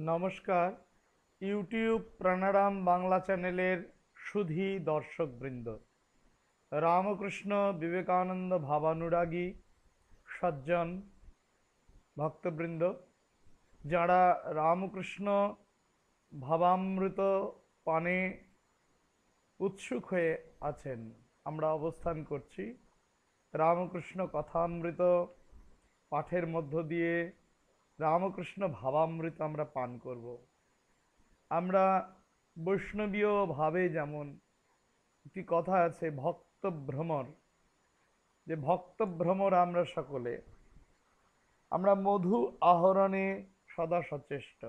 নমস্কার। ইউটিউব প্রাণারাম বাংলা চ্যানেলের সুধী দর্শকবৃন্দ, রামকৃষ্ণ বিবেকানন্দ ভাবানুরাগী সজ্জন ভক্তবৃন্দ, যারা রামকৃষ্ণ ভাবামৃত পানে উৎসুক হয়ে আছেন, আমরা অবস্থান করছি রামকৃষ্ণ কথামৃত পাঠের মধ্য দিয়ে। রামকৃষ্ণ ভাবামৃত আমরা পান করব। আমরা বৈষ্ণবীয় ভাবে যেমন একটি কথা আছে, ভক্ত ভ্রমর, যে ভক্ত ভ্রমর আমরা সকলে, আমরা মধু আহরণে সদা সচেষ্ট।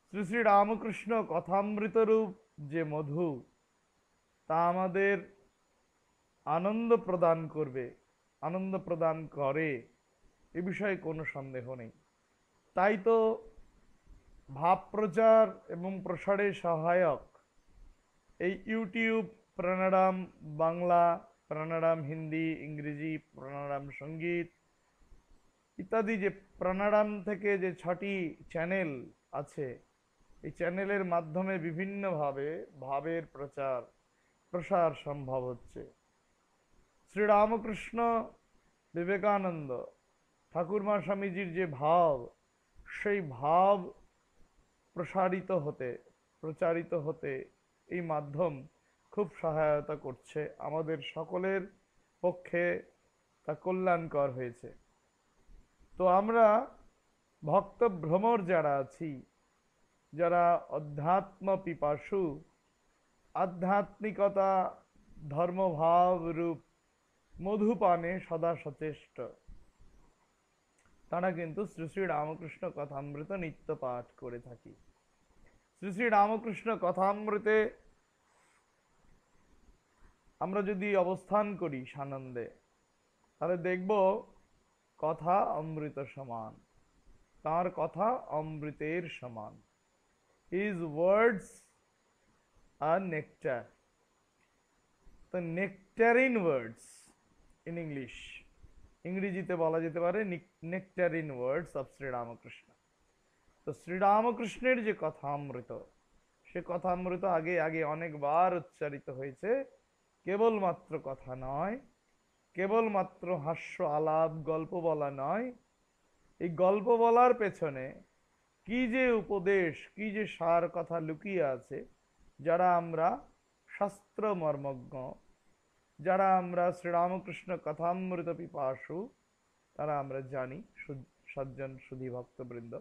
শ্রী শ্রী রামকৃষ্ণ কথামৃত রূপ যে মধু, তা আমাদের আনন্দ প্রদান করবে, আনন্দ প্রদান করে, এ বিষয়ে কোনো সন্দেহ নেই। তাই তো ভাব প্রচার এবং প্রসারে সহায়ক এই ইউটিউব প্রাণারাম বাংলা, প্রাণারাম হিন্দি, ইংরেজি, প্রাণারাম সঙ্গীত ইত্যাদি, যে প্রাণারাম থেকে যে 6টি চ্যানেল আছে, এই চ্যানেলের মাধ্যমে বিভিন্নভাবে ভাবের প্রচার প্রসার সম্ভব হচ্ছে। শ্রীরামকৃষ্ণ বিবেকানন্দ ঠাকুরমা স্বামীজির যে ভাব, সেই ভাব প্রসারিত হতে, প্রচারিত হতে এই মাধ্যম খুব সহায়তা করছে। আমাদের সকলের পক্ষে তা কল্যাণকর হয়েছে। তো আমরা ভক্ত ভ্রমর যারা আছি, যারা অধ্যাত্ম পিপাসু, আধ্যাত্মিকতা ধর্মভাব রূপ মধুপানে সদা সচেষ্ট, তারা কিন্তু শ্রী শ্রী রামকৃষ্ণ কথামৃত নিত্য পাঠ করে থাকি। শ্রী শ্রী রামকৃষ্ণ কথামৃতে আমরা যদি অবস্থান করি সানন্দে, তাহলে দেখব কথা অমৃত সমান, তার কথা অমৃতের সমান। His words are nectar, the nectarine words in English, ইংরেজিতে বলা যেতে পারে nectarine words of Shri Ramakrishna. তো শ্রী রামকৃষ্ণের যে কথামৃত, সে কথামৃত আগে আগে অনেকবার উচ্চারিত হয়েছে। কেবলমাত্র কথা নয়, কেবলমাত্র হাস্য আলাপ গল্প বলা নয়, এই গল্প বলার পেছনে কি যে উপদেশ, কি যে সার কথা লুকিয়ে আছে, যারা আমরা শাস্ত্র মর্মজ্ঞ, যারা আমরা শ্রীরামকৃষ্ণ কথামৃত পিপাসু, তারা আমরা জানি, সজ্জন সুধী ভক্তবৃন্দ।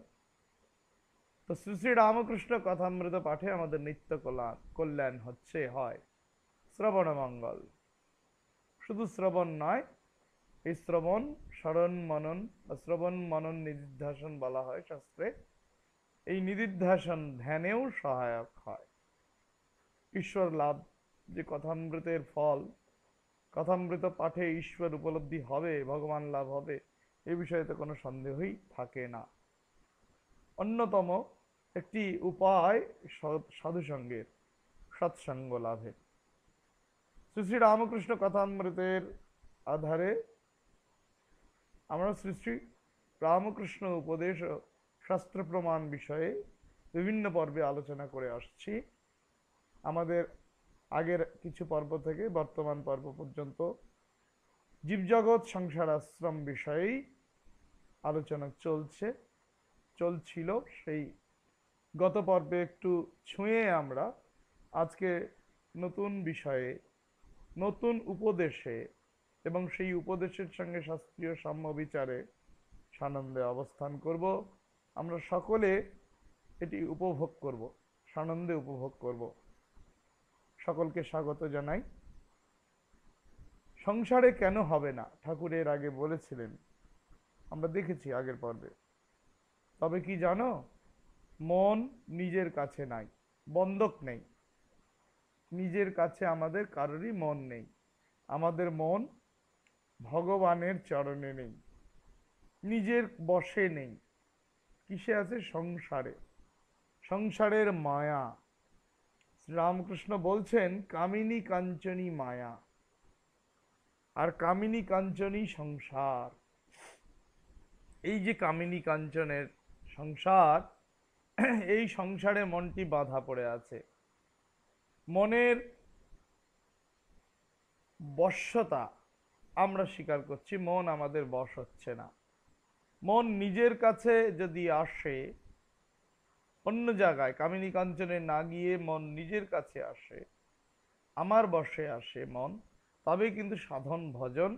তো শ্রী শ্রী রামকৃষ্ণ কথামৃত পাঠে আমাদের নিত্য কল্যাণ হচ্ছে, হয় শ্রবণ মঙ্গল। শুধু শ্রবণ নয়, এই শ্রবণ স্মরণ মনন বা শ্রবণ মনন নিদিধ্যাসন বলা হয় শাস্ত্রে। এই নিদিধ্যাসন ধ্যানেও সহায়ক হয়। ঈশ্বর লাভ, যে কথামৃতের ফল, কথামৃত পাঠে ঈশ্বর উপলব্ধি হবে, ভগবান লাভ হবে, এ বিষয়ে তো কোনো সন্দেহই থাকে না। অন্যতম একটি উপায় সাধুসঙ্গের, সৎসঙ্গ লাভের। শ্রী শ্রী রামকৃষ্ণ কথামৃতের আধারে আমরা শ্রী শ্রী রামকৃষ্ণ উপদেশ ও শাস্ত্র প্রমাণ বিষয়ে বিভিন্ন পর্বে আলোচনা করে আসছি। আমাদের আগের কিছু পর্ব থেকে বর্তমান পর্ব পর্যন্ত জীবজগৎ সংসার আশ্রম বিষয়েই আলোচনা চলছিল। সেই গত পর্বে একটু ছুঁয়ে আমরা আজকে নতুন বিষয়ে, নতুন উপদেশে এবং সেই উপদেশের সঙ্গে শাস্ত্রীয় সাম্য বিচারে সানন্দে অবস্থান করব। আমরা সকলে এটি উপভোগ করব, সানন্দে উপভোগ করব। সকলকে স্বাগত জানাই। সংসারে কেন হবে না, ঠাকুরের আগে বলেছিলেন, আমরা দেখেছি আগের পর্বে। তবে কি জানো, মন নিজের কাছে নাই, বন্ধক নেই। নিজের কাছে আমাদের কারোরই মন নেই। আমাদের মন ভগবানের চরণে নেই, নিজের বশে নেই। কিসে আছে? সংসারে, সংসারের মায়া। শ্রীরামকৃষ্ণ বলছেন কামিনী কাঞ্চনী মায়া, আর কামিনী কাঞ্চনী সংসার। এই যে কামিনী কাঞ্চনের সংসার, এই সংসারে মনটি বাঁধা পড়ে আছে। মনের বশ্যতা আমরা স্বীকার করছি, মন আমাদের বশ হচ্ছে না। মন নিজের কাছে যদি আসে, অন্য জায়গায় কামিনী কাঞ্চনে না গিয়ে মন নিজের কাছে আসে, আমার বশে আসে মন, তবে কিন্তু সাধন ভজন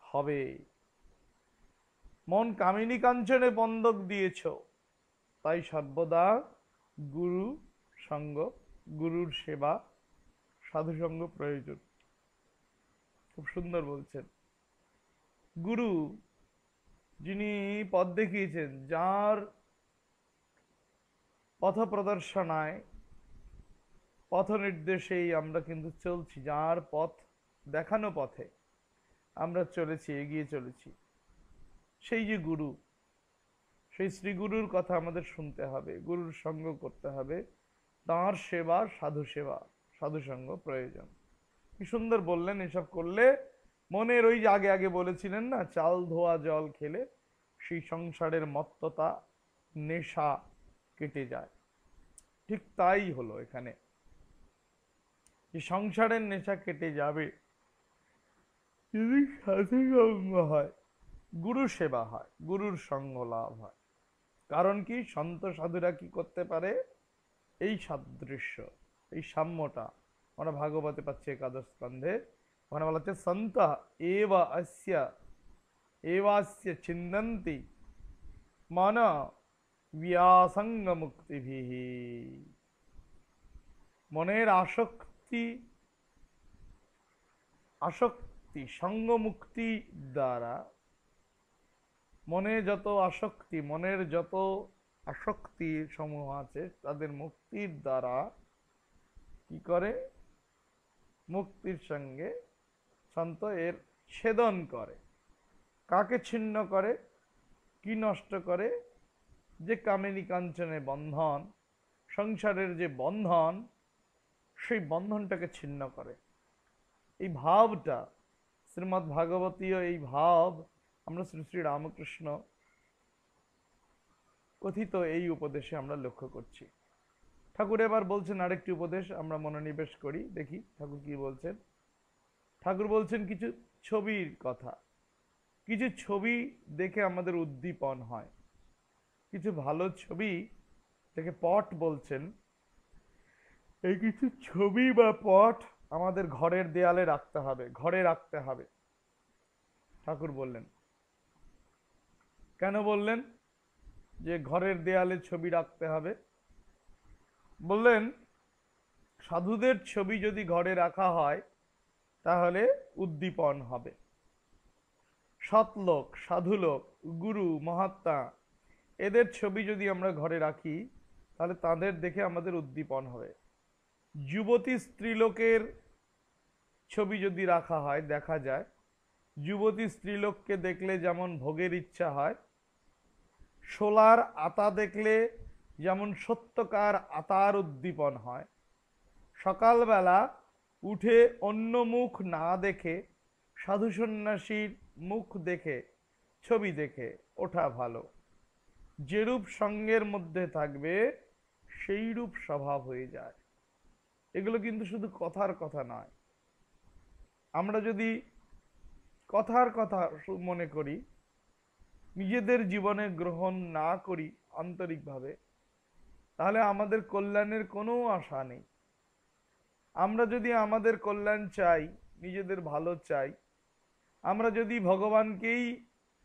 হবে। মন কামিনী কাঞ্চনে বন্ধক দিয়েছ, তাই সর্বদা গুরু সঙ্গ, গুরুর সেবা, সাধু সঙ্গ প্রয়োজন। খুব সুন্দর বলছেন। গুরু যিনি পথ দেখিয়েছেন, যার পথ প্রদর্শনায়, পথ নির্দেশেই আমরা কিন্তু চলছি, যার পথ দেখানো পথে আমরা চলেছি, এগিয়ে চলেছি, সেই যে গুরু, সেই শ্রী গুরুর কথা আমাদের শুনতে হবে, গুরুর সঙ্গ করতে হবে, তাঁর সেবা, সাধু সেবা, সাধু সঙ্গ প্রয়োজন। কি সুন্দর বললেন, এসব করলে মনের ওই যে আগে আগে বলেছিলেন না, চাল ধোয়া জল খেলে সেই সংসারের মত্ততা, নেশা কেটে যায়। ঠিক তাই হলো এখানে, যে সংসারের নেশা কেটে যাবে যদি সাধু সঙ্গ হয়, গুরু সেবা হয়, গুরুর সঙ্গ লাভ হয়। কারণ কি, সন্ত সাধুরা কি করতে পারে, এই সাদৃশ্য, এই সাম্যটা আমরা ভাগবতে পাচ্ছি একাদশ স্কন্ধে। ওখানে বলা হচ্ছে সন্ত এবাস্য ছিন্দন্তি মন ব্যাসঙ্গ মুক্তিভিঃ। মনের আসক্তি সঙ্গ মুক্তি দ্বারা, মনে যত আসক্তি, মনের যত আসক্তি সমূহ আছে, তাদের মুক্তির দ্বারা কি করে, মুক্তির সঙ্গে সন্ত এর ছেদন করে। কাকে ছিন্ন করে, কি নষ্ট করে, যে কামিনী কাঞ্চনে বন্ধন, সংসারের যে বন্ধন, সেই বন্ধনটাকে ছিন্ন করে। এই ভাবটা শ্রীমদ্ ভাগবতীয়, এই ভাব আমরা শ্রী শ্রী রামকৃষ্ণ কথিত এই উপদেশে আমরা লক্ষ্য করছি। ঠাকুর এবার বলছেন আরেকটি উপদেশ, আমরা মনোনিবেশ করি, দেখি ঠাকুর কি বলছেন। ঠাকুর বলছেন কিছু ছবির কথা। কিছু ছবি দেখে আমাদের উদ্দীপন হয়, কিছু ভালো ছবি দেখে পট বলছেন, এই কিছু ছবি বা পট আমাদের ঘরের দেয়ালে রাখতে হবে, ঘরে রাখতে হবে। ঠাকুর বললেন, কেন বললেন যে ঘরের দেয়ালে ছবি রাখতে হবে? বললেন, সাধুদের ছবি যদি ঘরে রাখা হয় তাহলে উদ্দীপন হবে। সৎলোক, সাধুলোক, গুরু, মহাত্মা, এদের ছবি যদি আমরা ঘরে রাখি তাহলে তাদের দেখে আমাদের উদ্দীপন হবে। যুবতী স্ত্রীলোকের ছবি যদি রাখা হয়, দেখা যায় যুবতী স্ত্রীলোককে দেখলে যেমন ভোগের ইচ্ছা হয়, শোলার আতা দেখলে যেমন সত্যকার আতার উদ্দীপন হয়, সকালবেলা উঠে অন্য মুখ না দেখে সাধু সন্ন্যাসীর মুখ দেখে, ছবি দেখে ওঠা ভালো। যেরূপ সঙ্গের মধ্যে থাকবে সেই রূপ স্বভাব হয়ে যায়। এগুলো কিন্তু শুধু কথার কথা নয়। আমরা যদি কথার কথা মনে করি, নিজেদের জীবনে গ্রহণ না করি আন্তরিকভাবে, তাহলে আমাদের কল্যাণের কোনো আশা নেই। আমরা যদি আমাদের কল্যাণ চাই, নিজেদের ভালো চাই, আমরা যদি ভগবানকেই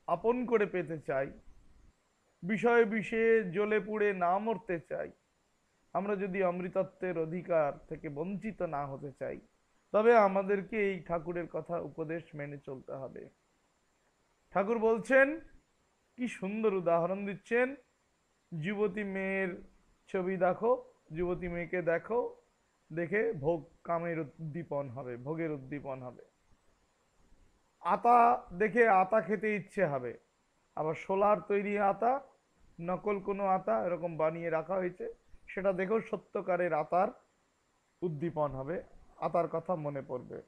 আপন করে পেতে চাই, বিষয়ে বিষয়ে জ্বলে পুড়ে না মরতে চাই, আমরা যদি অমৃতত্বের অধিকার থেকে বঞ্চিত না হতে চাই, তবে আমাদেরকে এই ঠাকুরের কথা উপদেশ মেনে চলতে হবে। ঠাকুর বলছেন, কি সুন্দর উদাহরণ দিচ্ছেন, যুবতী মেয়ের ছবি দেখো, যুবতী মেয়েকে দেখো, দেখে ভোগ কামের উদ্দীপন হবে, ভোগের উদ্দীপন হবে। আতা দেখে আতা খেতে ইচ্ছে হবে, আবার শোলার তৈরি আতা, নকল কোনো আতা এরকম বানিয়ে রাখা হয়েছে, সেটা দেখেও সত্যকারের আতার উদ্দীপন হবে, আতার কথা মনে পড়বে।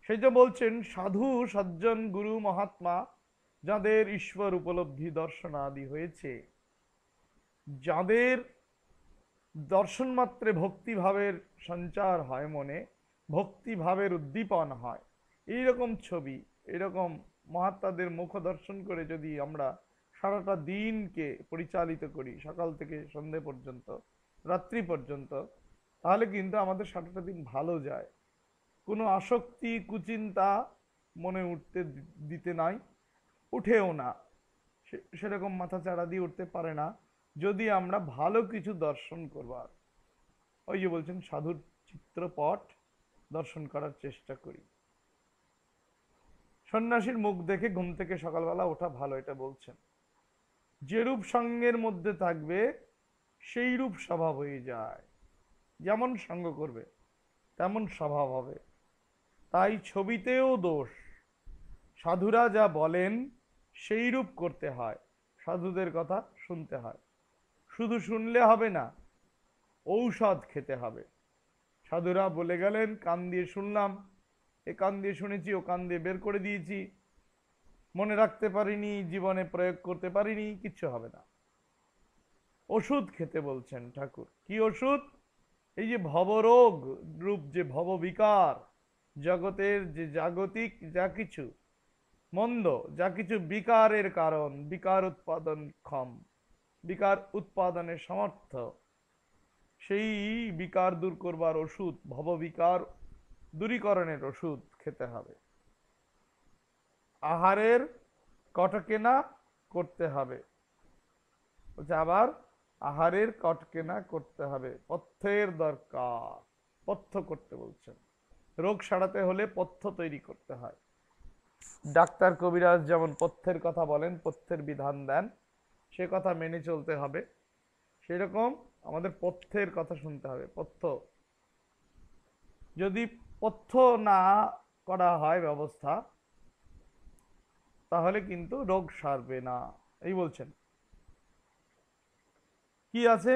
সেই যে বলছেন, সাধু সজ্জন গুরু মহাত্মা যাদের ঈশ্বর উপলব্ধি দর্শন আদি হয়েছে, যাদের দর্শন মাত্রে ভক্তিভাবের সঞ্চার হয় মনে, ভক্তিভাবের উদ্দীপন হয়, এইরকম ছবি, এরকম মহাত্মাদের মুখ দর্শন করে যদি আমরা সারাটা দিনকে পরিচালিত করি, সকাল থেকে সন্ধে পর্যন্ত, রাত্রি পর্যন্ত, তাহলে কিন্তু আমাদের সারাটা দিন ভালো যায়। কোনো আসক্তি কুচিন্তা মনে উঠতে দিতে নাই, উঠেও না, সেরকম মাথা চাড়া দিয়ে উঠতে পারে না, যদি আমরা ভালো কিছু দর্শন করবার, ওই যে বলছেন সাধুর চিত্রপট দর্শন করার চেষ্টা করি। সন্ন্যাসীর মুখ দেখে ঘুম থেকে সকালবেলা ওঠা ভালো, এটা বলছেন। যেরূপ সঙ্গের মধ্যে থাকবে সেই রূপ স্বভাব হয়ে যায়, যেমন সঙ্গ করবে তেমন স্বভাব হবে। তাই ছবিতেও দোষ, সাধুরা যা বলেন সেই রূপ করতে হয়, সাধুদের কথা শুনতে হয়। শুধু শুনলে হবে না, ঔষধ খেতে হবে। সাধুরা বলে গেলেন, কান দিয়ে শুনলাম, এ কান দিয়ে শুনেছি, ও কান দিয়ে বের করে দিয়েছি, মনে রাখতে পারিনি, জীবনে প্রয়োগ করতে পারিনি, কিচ্ছু হবে না। ওষুধ খেতে বলছেন ঠাকুর। কি ওষুধ? এই যে ভবরোগ রূপ যে ভববিকার, জগতের যে জাগতিক যা কিছু মন্দ, যা কিছু বিকারের কারণ, বিকার উৎপাদন ক্ষম, বিকার উৎপাদনের সমর্থ, সেই বিকার দূর করবার ওষুধ, ভববিকার দূরীকরণের ওষুধ খেতে হবে। আহারের কটকেনা করতে হবে, আবার আহারের কটকেনা করতে হবে, পথ্যের দরকার, পথ্য করতে বলছেন। রোগ সারাতে হলে পথ্য তৈরি করতে হয়। ডাক্তার কবিরাজ যেমন পথ্যের কথা বলেন, পথ্যের বিধান দেন, সে কথা মেনে চলতে হবে, সেরকম আমাদের পথ্যের কথা শুনতে হবে। পথ্য যদি পথ্য না করা হয় ব্যবস্থা, তাহলে কিন্তু রোগ সারবে না, এই বলছেন। কি আছে?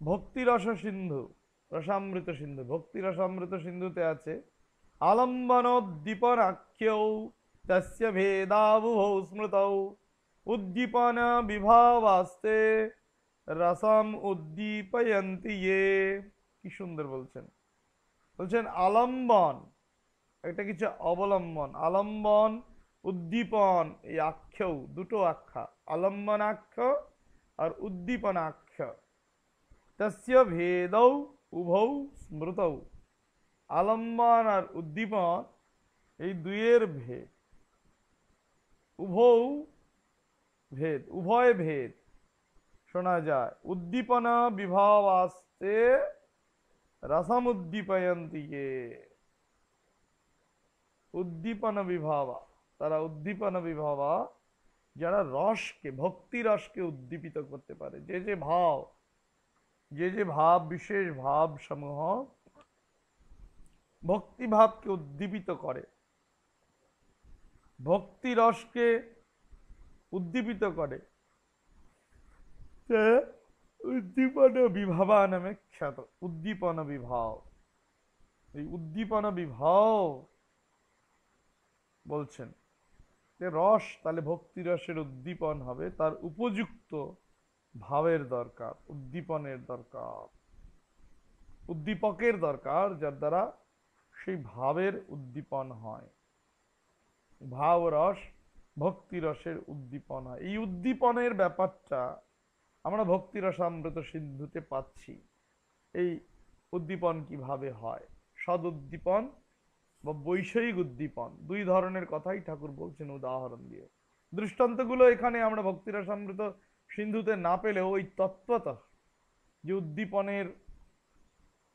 ভক্তি রস সিন্ধু, রসামৃত সিন্ধু। ভক্তি রসামৃত সিন্ধুতে আছে আলম্বনোদ্দীপনাখ্যৌ তস্য ভেদাবুভৌ স্মৃতৌ উদ্দীপন বিভাবাস্তে রসম উদ্দীপয়ন্তি ইয়ে। কি সুন্দর বলছেন। বলছেন আলম্বন, একটা কিছু অবলম্বন, আলম্বন উদ্দীপন, এই আখ্যৌ, দুটো আখ্যা, আলম্বনাখ্য আর উদ্দীপনাখ্য। তস্য ভেদৌ উভৌ স্মৃতৌ। আলম্বন আর উদ্দীপন এই দুইয়ের ভেদ, উভৌ ভেদ, উভয় ভেদ শোনা যায়। উদ্দীপনা বিভাব আসতে রসম উদ্দীপয়ন্তি, উদ্দীপনা বিভাবা, তারা উদ্দীপনা বিভাবা, যারা রসকে, ভক্তি রসকে উদ্দীপিত করতে পারে। যে যে ভাব, যে যে ভাব, বিশেষ ভাব সমূহ ভক্তি ভাবকে উদ্দীপিত করে, ভক্তি রসকে উদ্দীপিত করে, উদ্দীপন বিভাবা নামে খ্যাত। উদ্দীপন বিভাব, এই উদ্দীপন বিভাব বলছেন যে রস, তাহলে ভক্তি রসের উদ্দীপন হবে, তার উপযুক্ত ভাবের দরকার, উদ্দীপনের দরকার, উদ্দীপকের দরকার, যার দ্বারা সেই ভাবের উদ্দীপন হয়। ভাব রস, ভক্তি রসের উদ্দীপন হয়। এই উদ্দীপনের ব্যাপারটা আমরা ভক্তি রসামৃত সিন্ধুতে পাচ্ছি। এই উদ্দীপন কিভাবে হয়? সদ উদ্দীপন বা বৈষয়িক উদ্দীপন, দুই ধরনের কথাই ঠাকুর বলছেন উদাহরণ দিয়ে। দৃষ্টান্তগুলো এখানে আমরা ভক্তি রসামৃত সিন্ধুতে না পেলেও ওই তত্ত্বত যে উদ্দীপনের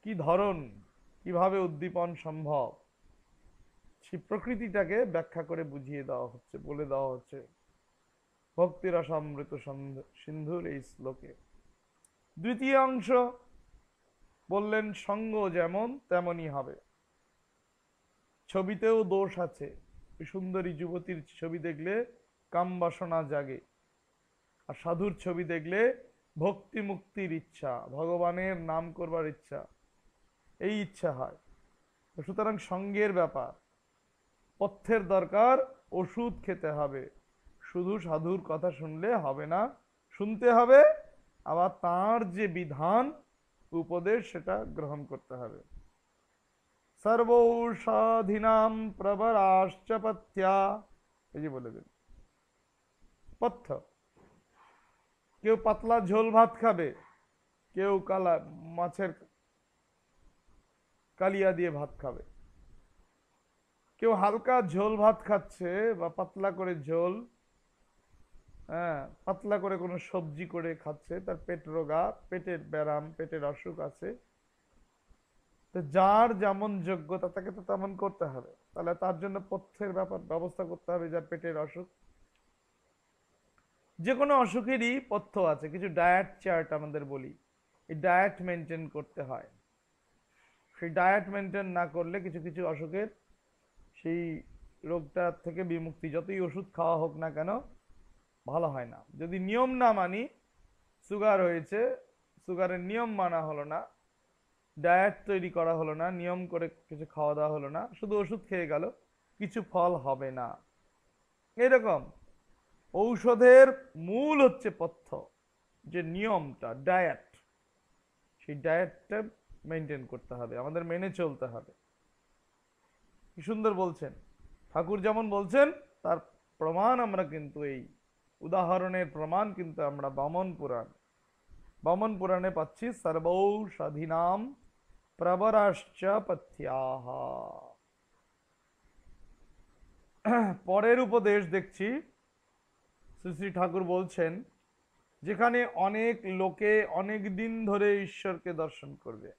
কি ধরন, কিভাবে উদ্দীপন সম্ভব, সেই প্রকৃতিটাকে ব্যাখ্যা করে বুঝিয়ে দেওয়া হচ্ছে, বলে দেওয়া হচ্ছে ভক্তি রসামৃত সিন্ধুর এই শ্লোকে। দ্বিতীয় অংশ বললেন সঙ্গ যেমন তেমনই হবে। ছবিতেও দোষ আছে। সুন্দরী যুবতীর ছবি দেখলে কাম বাসনা জাগে, আর সাধুর ছবি দেখলে ভক্তি মুক্তির ইচ্ছা, ভগবানের নাম করবার ইচ্ছা, এই ইচ্ছা হয়। সুতরাং সঙ্গের ব্যাপার, পথ্যের দরকার, ওষুধ খেতে হবে। শুধু সাধুর কথা শুনলে হবে না, শুনতে হবে আবার তার যে বিধান উপদেশ সেটা গ্রহণ করতে হবে। সর্বৌষাধীনাম প্রবরাশ্চ পথ্যা, এই যে বলে দিন পথ্য, কেউ পাতলা ঝোল ভাত খাবে, কেউ কালা মাছের কালিয়া দিয়ে ভাত খাবে, কেউ হালকা ঝোল ভাত খাচ্ছে বা পাতলা করে ঝোল, হ্যাঁ পাতলা করে কোনো সবজি করে খাচ্ছে, তার পেট রোগা, পেটের ব্যারাম, পেটের অসুখ আছে, তো যার যেমন যোগ্যতা তাকে তো তেমন করতে হবে। তাহলে তার জন্য পথ্যের ব্যবস্থা করতে হবে। যার পেটের অসুখ, যে কোনো অসুখেরই পথ্য আছে, কিছু ডায়েট চার্ট আমাদের বলি, এই ডায়েট মেনটেন করতে হয়। সেই ডায়েট মেনটেন না করলে কিছু কিছু অসুখের সেই রোগটা থেকে বিমুক্তি, যতই ওষুধ খাওয়া হোক না কেন, ভালো হয় না। যদি নিয়ম না মানি, সুগার হয়েছে, সুগারের নিয়ম মানা হলো না, ডায়েট তৈরি করা হলো না, নিয়ম করে কিছু খাওয়া দাওয়া হলো না, শুধু ওষুধ খেয়ে গেল, কিছু ফল হবে না। এরকম ঔষধের মূল হচ্ছে পথ্য, যে নিয়মটা ডায়েট, সেই ডায়েটটা মেনটেন করতে হবে, আমাদের মেনে চলতে হবে। কি সুন্দর বলছেন ঠাকুর, যেমন বলছেন তার প্রমাণ আমরা কিন্তু এই উদাহরণের প্রমাণ কিন্তু আমরা বামন পুরাণে পাচ্ছি। সর্বৌষাধীনাম প্রবরাশ্চ পথ্যাহ। পরের উপদেশ দেখছি শ্রী শ্রী ঠাকুর বলছেন, যেখানে অনেক লোকে অনেক দিন ধরে ঈশ্বরকে দর্শন করবে,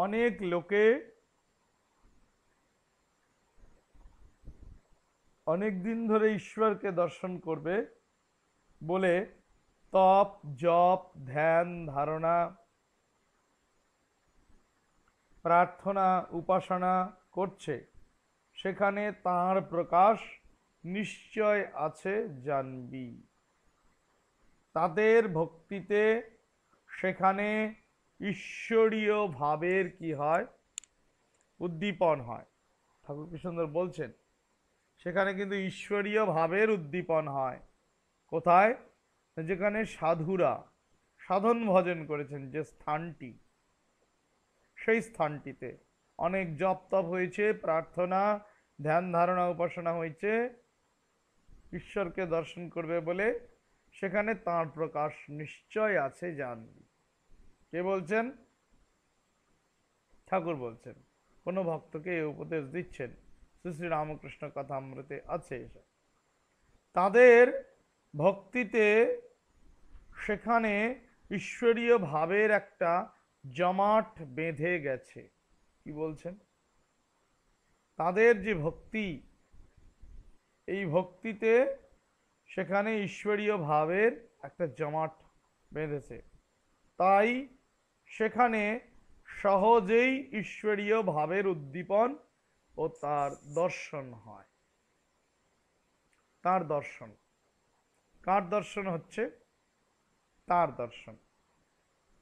অনেক লোকে অনেক দিন ধরে ঈশ্বরকে দর্শন করবে বলে তপ জপ ধ্যান ধারণা প্রার্থনা উপাসনা করছে, সেখানে তাঁর প্রকাশ নিশ্চয় আছে জানবি। তাদের ভক্তিতে সেখানে ঈশ্বরীয় ভাবের কি হয়, উদ্দীপন হয়। ঠাকুর কি সুন্দর বলছেন, সেখানে কিন্তু ঈশ্বরীয় ভাবের উদ্দীপন হয়। কোথায়? যেখানে সাধুরা সাধন ভজন করেছেন, যে স্থানটি, সেই স্থানটিতে অনেক জপ তপ হয়েছে, প্রার্থনা ধ্যান ধারণা উপাসনা হয়েছে, ঈশ্বরকে দর্শন করবে বলে সেখানে তাঁর প্রকাশ নিশ্চয় আছে জানবি। কে বলছেন? ঠাকুর বলছেন, কোন ভক্তকে এই উপদেশ দিচ্ছেন। শ্রী শ্রী রামকৃষ্ণ কথামৃতে আছে এসব। তাদের ভক্তিতে সেখানে ঈশ্বরীয় ভাবের একটা জমাট বেঁধে গেছে। কি বলছেন? তাদের যে ভক্তি, এই ভক্তিতে সেখানে ঈশ্বরীয় ভাবের একটা জমাট বেঁধেছে, তাই সেখানে সহজেই ঈশ্বরীয় ভাবের উদ্দীপন ও তার দর্শন হয়। তার দর্শন, কার দর্শন হচ্ছে? তার দর্শন।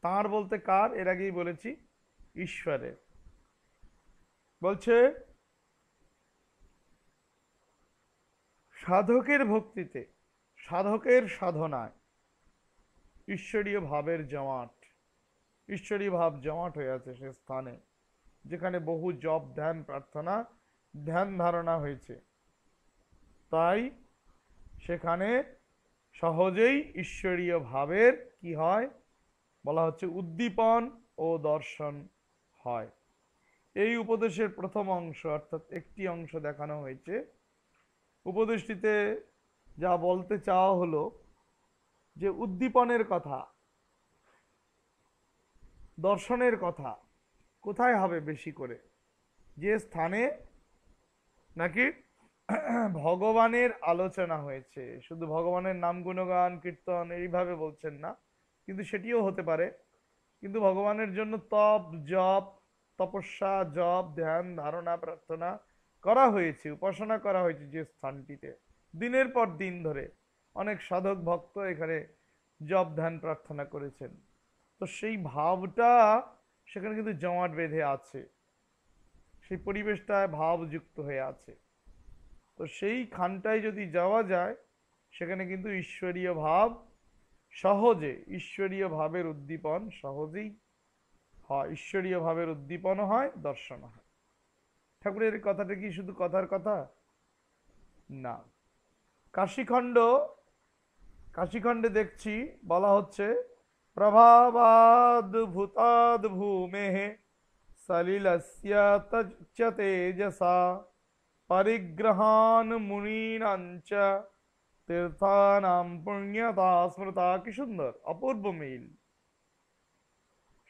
তার বলতে কার? এর আগেই বলেছি, ঈশ্বরের। বলছে সাধকের ভক্তিতে, সাধকের সাধনায় ঈশ্বরীয় ভাবের জমাট, ঈশ্বরীয় ভাব জমাট হয়ে আছে সে স্থানে, যেখানে বহু জপ ধ্যান প্রার্থনা ধ্যান ধারণা হয়েছে, তাই সেখানে সহজেই ঈশ্বরীয় ভাবের কি হয় বলা হচ্ছে, উদ্দীপন ও দর্শন হয়। এই উপদেশের প্রথম অংশ, অর্থাৎ একটি অংশ দেখানো হয়েছে। উপদেশটিতে যা বলতে চাওয়া হলো যে উদ্দীপনের কথা, দর্শনের কথা কোথায় হবে বেশি করে? যে স্থানে নাকি ভগবানের আলোচনা হয়েছে। শুধু ভগবানের নাম গুণগান কীর্তন এইভাবে বলছেন না, কিন্তু সেটিও হতে পারে, কিন্তু ভগবানের জন্য তপ জপ তপস্যা জপ ধ্যান ধারণা প্রার্থনা করা হয়েছে, উপাসনা করা হয়েছে যে স্থানটিতে, দিনের পর দিন ধরে অনেক সাধক ভক্ত এখানে জপ ধ্যান প্রার্থনা করেছেন, তো সেই ভাবটা সেখানে কিন্তু জমাট বেঁধে আছে, সেই পরিবেশটায় ভাবযুক্ত হয়ে আছে। তো সেই খানটায় যদি যাওয়া যায়, সেখানে কিন্তু ঈশ্বরীয় ভাব সহজে ঈশ্বরীয় ভাবের উদ্দীপন সহজেই হয়, ঈশ্বরীয় ভাবের উদ্দীপন হয়, দর্শন হয়। ঠাকুরের কথাটা কি শুধু কথার কথা না। কাশীখণ্ডে দেখছি বলা হচ্ছে প্রভাবাদ ভূতাদ ভূমেঃ সলিলস্য চ তেজসা পরিগ্রহান মুনীনাঞ্চ তীর্থানাম পুণ্যতা স্মৃতা। কি সুন্দর অপূর্ব মিল।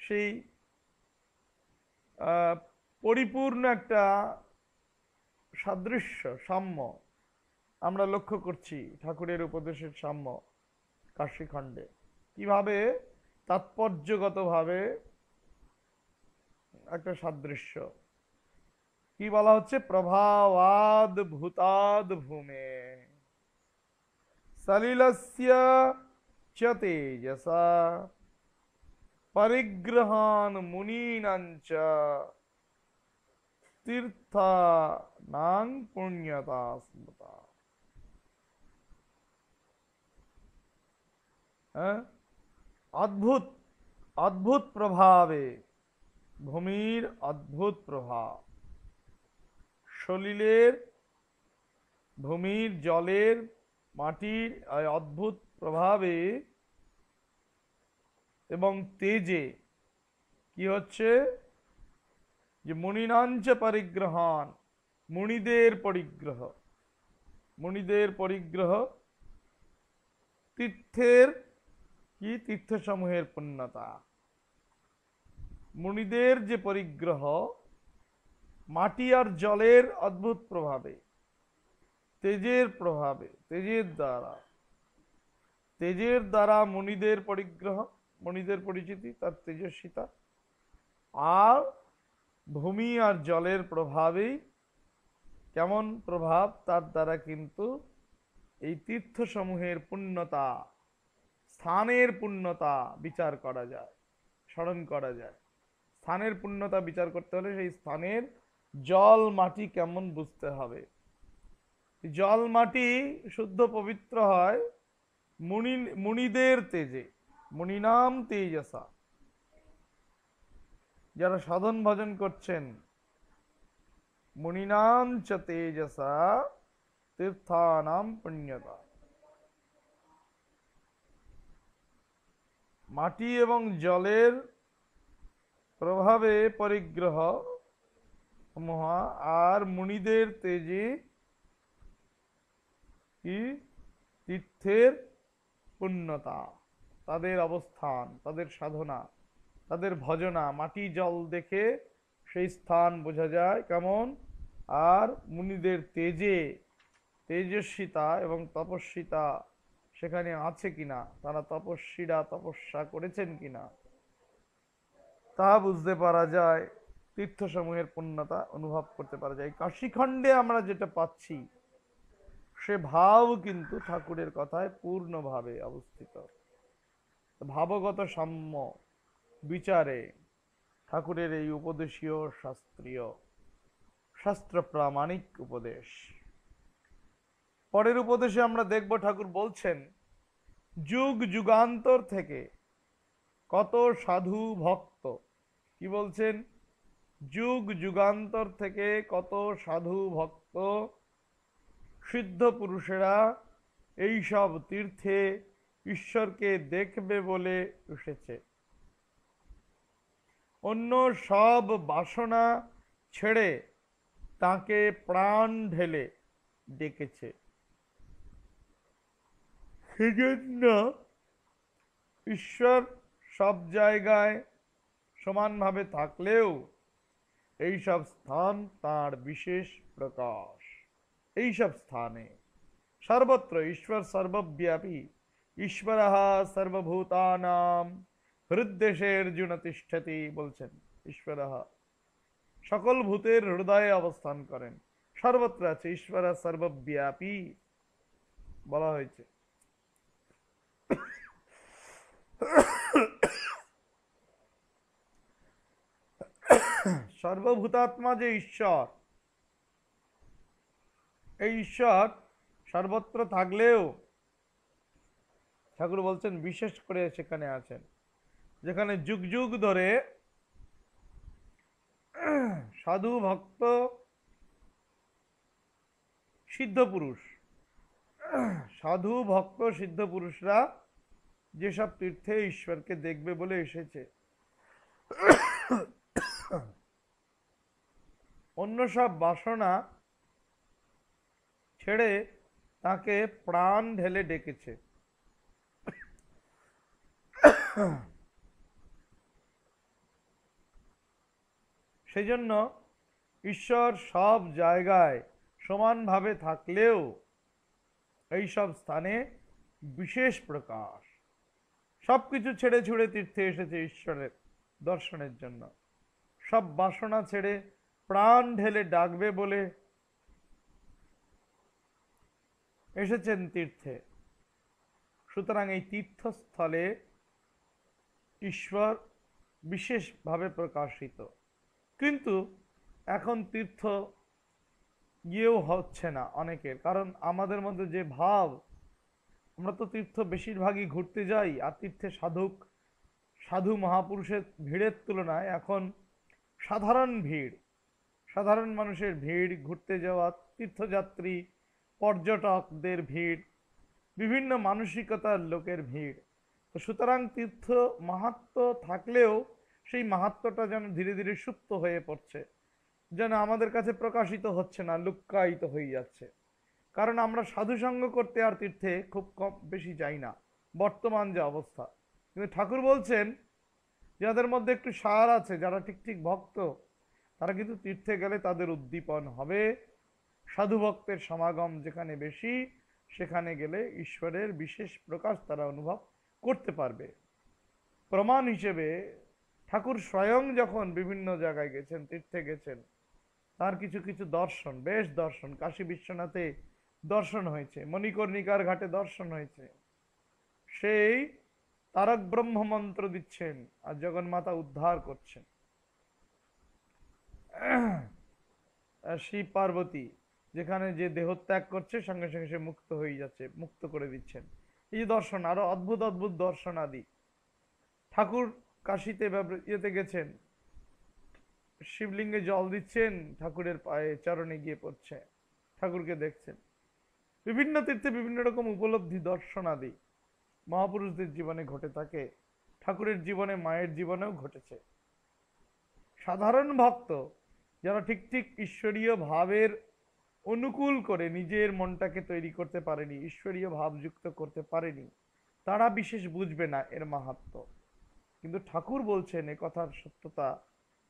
সেই পরিপূর্ণ একটা সাদৃশ্য সাম্য আমরা লক্ষ্য করছি ঠাকুরের উপদেশের সাম্য কাশীখণ্ডে। কিভাবে তাৎপর্যগতভাবে একটা সাদৃশ্য। কি বলা হচ্ছে? প্রভাবাদ ভূতাদ ভূমে সলিলস্য চ তেজসা পরিগ্রহান মুনীনাঞ্চ তীর্থানাং পুণ্যতা স্মৃতা। অদ্ভুত অদ্ভুত প্রভাবে, ভূমির অদ্ভুত প্রভাব, সলিলের, ভূমির, জলের, মাটির অদ্ভুত প্রভাবে এবং তেজে কি হচ্ছে? যে মুনিনাঞ্চ পরিগ্রহণ, মুনিদের পরিগ্রহ, মুনিদের পরিগ্রহ, তীর্থের কি? তীর্থসমূহের পুণ্যতা। মুনিদের যে পরিগ্রহ মাটি আর জলের অদ্ভুত প্রভাবে, তেজের প্রভাবে, তেজের দ্বারা মুনিদের পরিগ্রহ, মুনিদের পরিচিতি, তার তেজস্বিতা, আর ভূমি আর জলের প্রভাবেই কেমন প্রভাব? তার দ্বারা কিন্তু এই তীর্থসমূহের পুণ্যতা, স্থানের পুণ্যতা বিচার করা যায়, স্মরণ করা যায়। স্থানের পুণ্যতা বিচার করতে হলে সেই স্থানের জল মাটি কেমন বুঝতে হবে। জল মাটি শুদ্ধ পবিত্র হয় মুনিদের তেজে, মুনিনাম তেজসা। যারা সাধন ভজন করছেন, মুনিনাম চ তেজসা তীর্থানাম পুণ্যতা। মাটি এবং জলের প্রভাবে পরিগ্রহ আর মুনিদের তেজে কি? তীর্থের পুণ্যতা, তাদের অবস্থান, তাদের সাধনা, তাদের ভজনা। মাটি জল দেখে সেই স্থান বোঝা যায় কেমন, আর মুনিদের তেজে, তেজস্বিতা এবং তপস্বিতা সেখানে আছে কিনা, তারা তপস্বীরা তপস্যা করেছেন কিনা তা বুঝতে পারা যায়, তীর্থসমূহের পুণ্যতা অনুভব করতে পারা যায়। কাশীখণ্ডে আমরা যেটা পাচ্ছি সে ভাব কিন্তু ঠাকুরের কথায় পূর্ণভাবে অবস্থিত। ভাবগত সাম্য বিচারে ঠাকুরের এই উপদেশীয় শাস্ত্রীয় শাস্ত্র প্রামাণিক উপদেশ। পরের উপদেশে আমরা দেখব ঠাকুর বলছেন যুগ যুগান্তর থেকে কত সাধু ভক্ত, কি বলছেন? যুগ যুগান্তর থেকে কত সাধু ভক্ত সিদ্ধ পুরুষেরা এই সব তীর্থে ঈশ্বরকে দেখবে বলে এসেছে, অন্য সব বাসনা ছেড়ে তাকে প্রাণ ঢেলে ডেকেছে। সেজন্য ঈশ্বর সব জায়গায় সমানভাবে থাকলেও এই সব স্থান তার বিশেষ প্রকাশ। এই সব স্থানে সর্বত্র ঈশ্বর সর্বব্যাপী, ঈশ্বরঃ সর্বভূতানাং হৃদ্দেশের্জুন তিষ্ঠতি বলছেন। ঈশ্বরঃ সকল ভূতের হৃদয়ে অবস্থান করেন, সর্বত্র আছে, ঈশ্বরঃ সর্বব্যাপী বলা হয়েছে। সর্বভূতাত্মা যে ঈশ্বর, এই ঈশ্বর সর্বত্র থাকলেও ঠাকুর বলছেন বিশেষ করে সেখানে আছেন যেখানে যুগ যুগ ধরে সাধু ভক্ত সিদ্ধ পুরুষ, সাধু ভক্ত সিদ্ধ পুরুষরা যেসব তীর্থে ঈশ্বরকে দেখবে বলে এসেছে, অন্য সব বাসনা ছেড়ে তাকে প্রাণ ঢেলে ডেকেছে। সেই জন্য ঈশ্বর সব জায়গায় সমানভাবে থাকলেও এই সব স্থানে বিশেষ প্রকাশ। সবকিছু ছেড়ে ছুড়ে তীর্থে এসেছে ঈশ্বরের দর্শনের জন্য, সব বাসনা ছেড়ে প্রাণ ঢেলে ডাকবে বলে এসেছেন তীর্থে। সুতরাং এই তীর্থস্থলে ঈশ্বর বিশেষভাবে প্রকাশিত। কিন্তু এখন তীর্থ গিয়েও হচ্ছে না অনেকের, কারণ আমাদের মধ্যে যে ভাব, আমরা তো তীর্থ বেশিরভাগই ঘুরতে যাই, আর তীর্থে সাধু মহাপুরুষের ভিড়ের তুলনায় এখন সাধারণ ভিড়, সাধারণ মানুষের ভিড়, ঘুরতে যাওয়া তীর্থযাত্রী পর্যটকদের ভিড়, বিভিন্ন মানসিকতার লোকের ভিড়। তো সুতরাং তীর্থ মাহাত্ম্য থাকলেও সেই মাহাত্ম্যটা যেন ধীরে ধীরে সুপ্ত হয়ে পড়ছে, যেন আমাদের কাছে প্রকাশিত হচ্ছে না, লুক্কায়িত হয়ে যাচ্ছে। কারণ আমরা সাধুসঙ্গ করতে আর তীর্থে খুব কম বেশি যাই না বর্তমান যে অবস্থা। কিন্তু ঠাকুর বলছেন যাদের মধ্যে একটু সার আছে, যারা ঠিক ঠিক ভক্ত, তারা কিন্তু তীর্থে গেলে তাদের উদ্দীপন হবে। সাধু ভক্তের সমাগম যেখানে বেশি, সেখানে গেলে ঈশ্বরের বিশেষ প্রকাশ তারা অনুভব করতে পারবে। প্রমাণ হিসেবে ঠাকুর স্বয়ং যখন বিভিন্ন জায়গায় গেছেন, তীর্থে গেছেন, তার কিছু কিছু দর্শন, বেশ দর্শন, কাশী বিশ্বনাথে দর্শন হয়েছে, মণিকর্ণিকার ঘাটে দর্শন হয়েছে। সেই তারক ব্রহ্ম মন্ত্র দিচ্ছেন আর জগন্মাতা উদ্ধার করছেন। শিব পার্বতী যেখানে যে দেহত্যাগ করছে, সঙ্গে সঙ্গে সে মুক্ত হয়ে যাচ্ছে, মুক্ত করে দিচ্ছেন। এই দর্শন, আরো অদ্ভুত অদ্ভুত দর্শন আদি। ঠাকুর কাশীতে ইয়েতে গেছেন, শিবলিঙ্গে জল দিচ্ছেন, ঠাকুরের পায়ে চরণে গিয়ে পড়ছে, ঠাকুরকে দেখছেন। বিভিন্ন তীর্থে বিভিন্ন রকম উপলব্ধি, দর্শন আদি মহাপুরুষদের জীবনে ঘটে থাকে, ঠাকুরের জীবনে, মায়ের জীবনেও ঘটেছে। সাধারণ ভক্ত যারা ঠিক ঠিক ঈশ্বরীয় ভাবের অনুকূল করে নিজের মনটাকে তৈরি করতে পারেনি, ঈশ্বরীয় ভাবযুক্ত করতে পারেনি, তারা বিশেষ বুঝবে না এর মাহাত্ম্য। কিন্তু ঠাকুর বলছেন এ কথার সত্যতা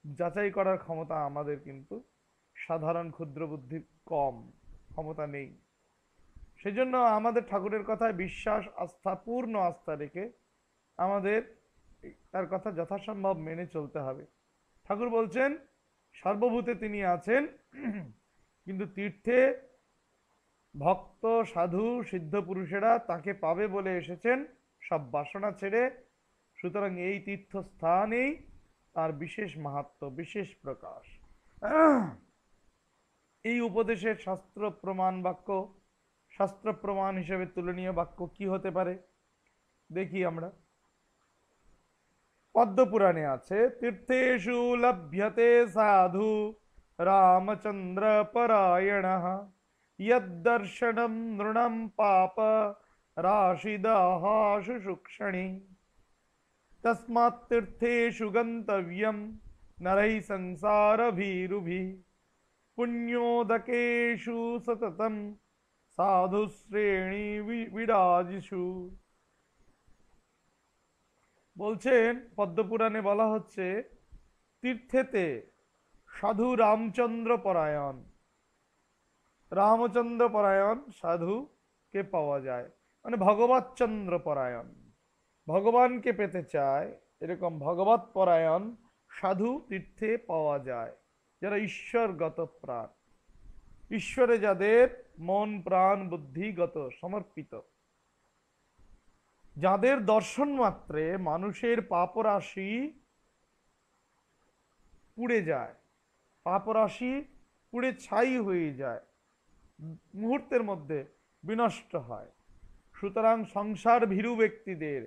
যাচাই করার ক্ষমতা আমাদের কিন্তু সাধারণ ক্ষুদ্র বুদ্ধির কম, ক্ষমতা নেই। সেজন্য আমাদের ঠাকুরের কথায় বিশ্বাস, আস্থা, পূর্ণ আস্থা রেখে আমাদের তার কথা যথাসম্ভব মেনে চলতে হবে। ঠাকুর বলছেন সর্বভূতে তিনি আছেন, কিন্তু তীর্থে ভক্ত, সাধু, সিদ্ধ পুরুষেরা তাকে পাবে বলে এসেছেন সব বাসনা ছেড়ে। সুতরাং এই তীর্থস্থানেই তার বিশেষ মাহাত্ম্য, বিশেষ প্রকাশ। এই উপদেশের শাস্ত্র প্রমাণ বাক্য, শাস্ত্র প্রমাণ হিসেবে তুলনীয় বাক্য কি হতে পারে দেখি আমরা। পদ্মপুরাণে আছে, তীর্থেষু লভ্যতে সাধু রামচন্দ্র পরায়ণঃ यद्दर्शनं नृणं पाप राशिदाहाशु शुक्षणि तस्मात् तीर्थेषु गन्तव्यं नरैः संसारभीरुभिः पुण्योदकेषु सततं साधुश्रेणी विराजिषु। বলছেন পদ্মপুরাণে বলা হচ্ছে তীর্থেতে সাধু রামচন্দ্র পরায়ণ, রামচন্দ্র পরায়ণ সাধুকে পাওয়া যায়, মানে ভগবৎচন্দ্র পরায়ণ, ভগবানকে পেতে চায় এরকম ভগবৎ পরায়ণ সাধু তীর্থে পাওয়া যায়, যারা ঈশ্বরগত প্রাণ, ঈশ্বরে যাদের মন প্রাণ বুদ্ধিগত সমর্পিত, যাদের দর্শন মাত্রে মানুষের পাপরাশি পুড়ে যায়, পাপরাশি পুড়ে ছাই হয়ে যায়, মুহূর্তের মধ্যে বিনষ্ট হয়। সুতরাং সংসার ভীরু ব্যক্তিদের,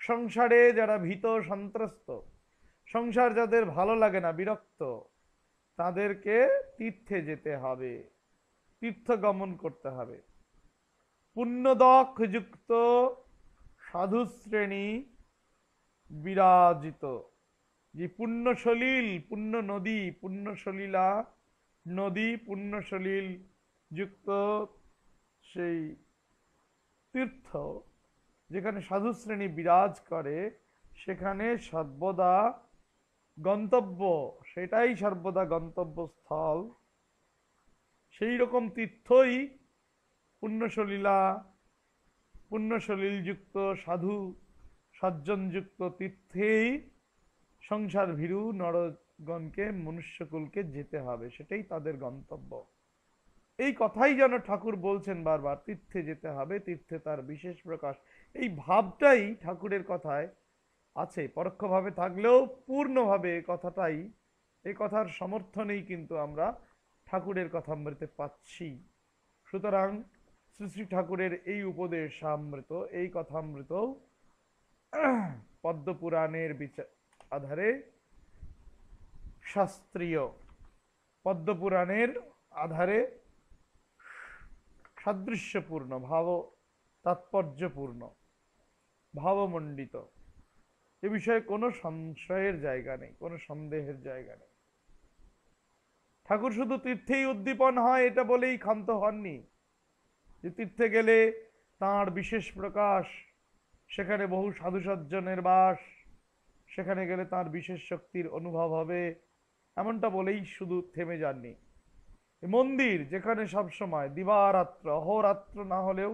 সংসারে যারা ভীত সন্ত্রস্ত, সংসার যাদের ভালো লাগে না, বিরক্ত, তাদেরকে তীর্থে যেতে হবে, তীর্থ গমন করতে হবে। পুণ্যদক্ষ যুক্ত সাধু শ্রেণী বিরাজিত, যে পুণ্য সলিল, পুণ্য নদী, পুণ্য সলিলা নদী, পুণ্য সলিল যুক্ত সেই তীর্থ যেখানে সাধু শ্রেণী বিরাজ করে, সেখানে সর্বদা গন্তব্য, সেটাই সর্বদা গন্তব্যস্থল। সেই রকম তীর্থই পুণ্যসলীলা, পুণ্যসলীল যুক্ত সাধু সজ্জনযুক্ত তীর্থেই সংসার ভীরু নরগণকে, মনুষ্যকুলকে যেতে হবে, সেটাই তাদের গন্তব্য। এই কথাই যেন ঠাকুর বলছেন বারবার, তীর্থে যেতে হবে, তীর্থে তার বিশেষ প্রকাশ। এই ভাবটাই ঠাকুরের কথায় আছে, পরোক্ষভাবে থাকলেও পূর্ণভাবে কথাটাই, এই কথার সমর্থনেই কিন্তু আমরা ঠাকুরের কথামৃতে পাচ্ছি। সুতরাং শ্রী শ্রী ঠাকুরের এই উপদেশামৃত, এই কথামৃত পদ্মপুরাণের আধারে শাস্ত্রীয়, পদ্মপুরাণের আধারে সাদৃশ্যপূর্ণ, ভাব তাৎপর্যপূর্ণ, ভাবমণ্ডিত। এ বিষয়ে কোনো সংশয়ের জায়গা নেই, কোনো সন্দেহের জায়গা নেই। ঠাকুর শুধু তীর্থেই উদ্দীপন হয় এটা বলেই ক্ষান্ত হননি, যে তীর্থে গেলে তাঁর বিশেষ প্রকাশ, সেখানে বহু সাধু সজ্জনের বাস, সেখানে গেলে তাঁর বিশেষ শক্তির অনুভব হবে, এমনটা বলেই শুধু থেমে যাননি। মন্দির যেখানে সবসময় দিবারাত্র, অহোরাত্র না হলেও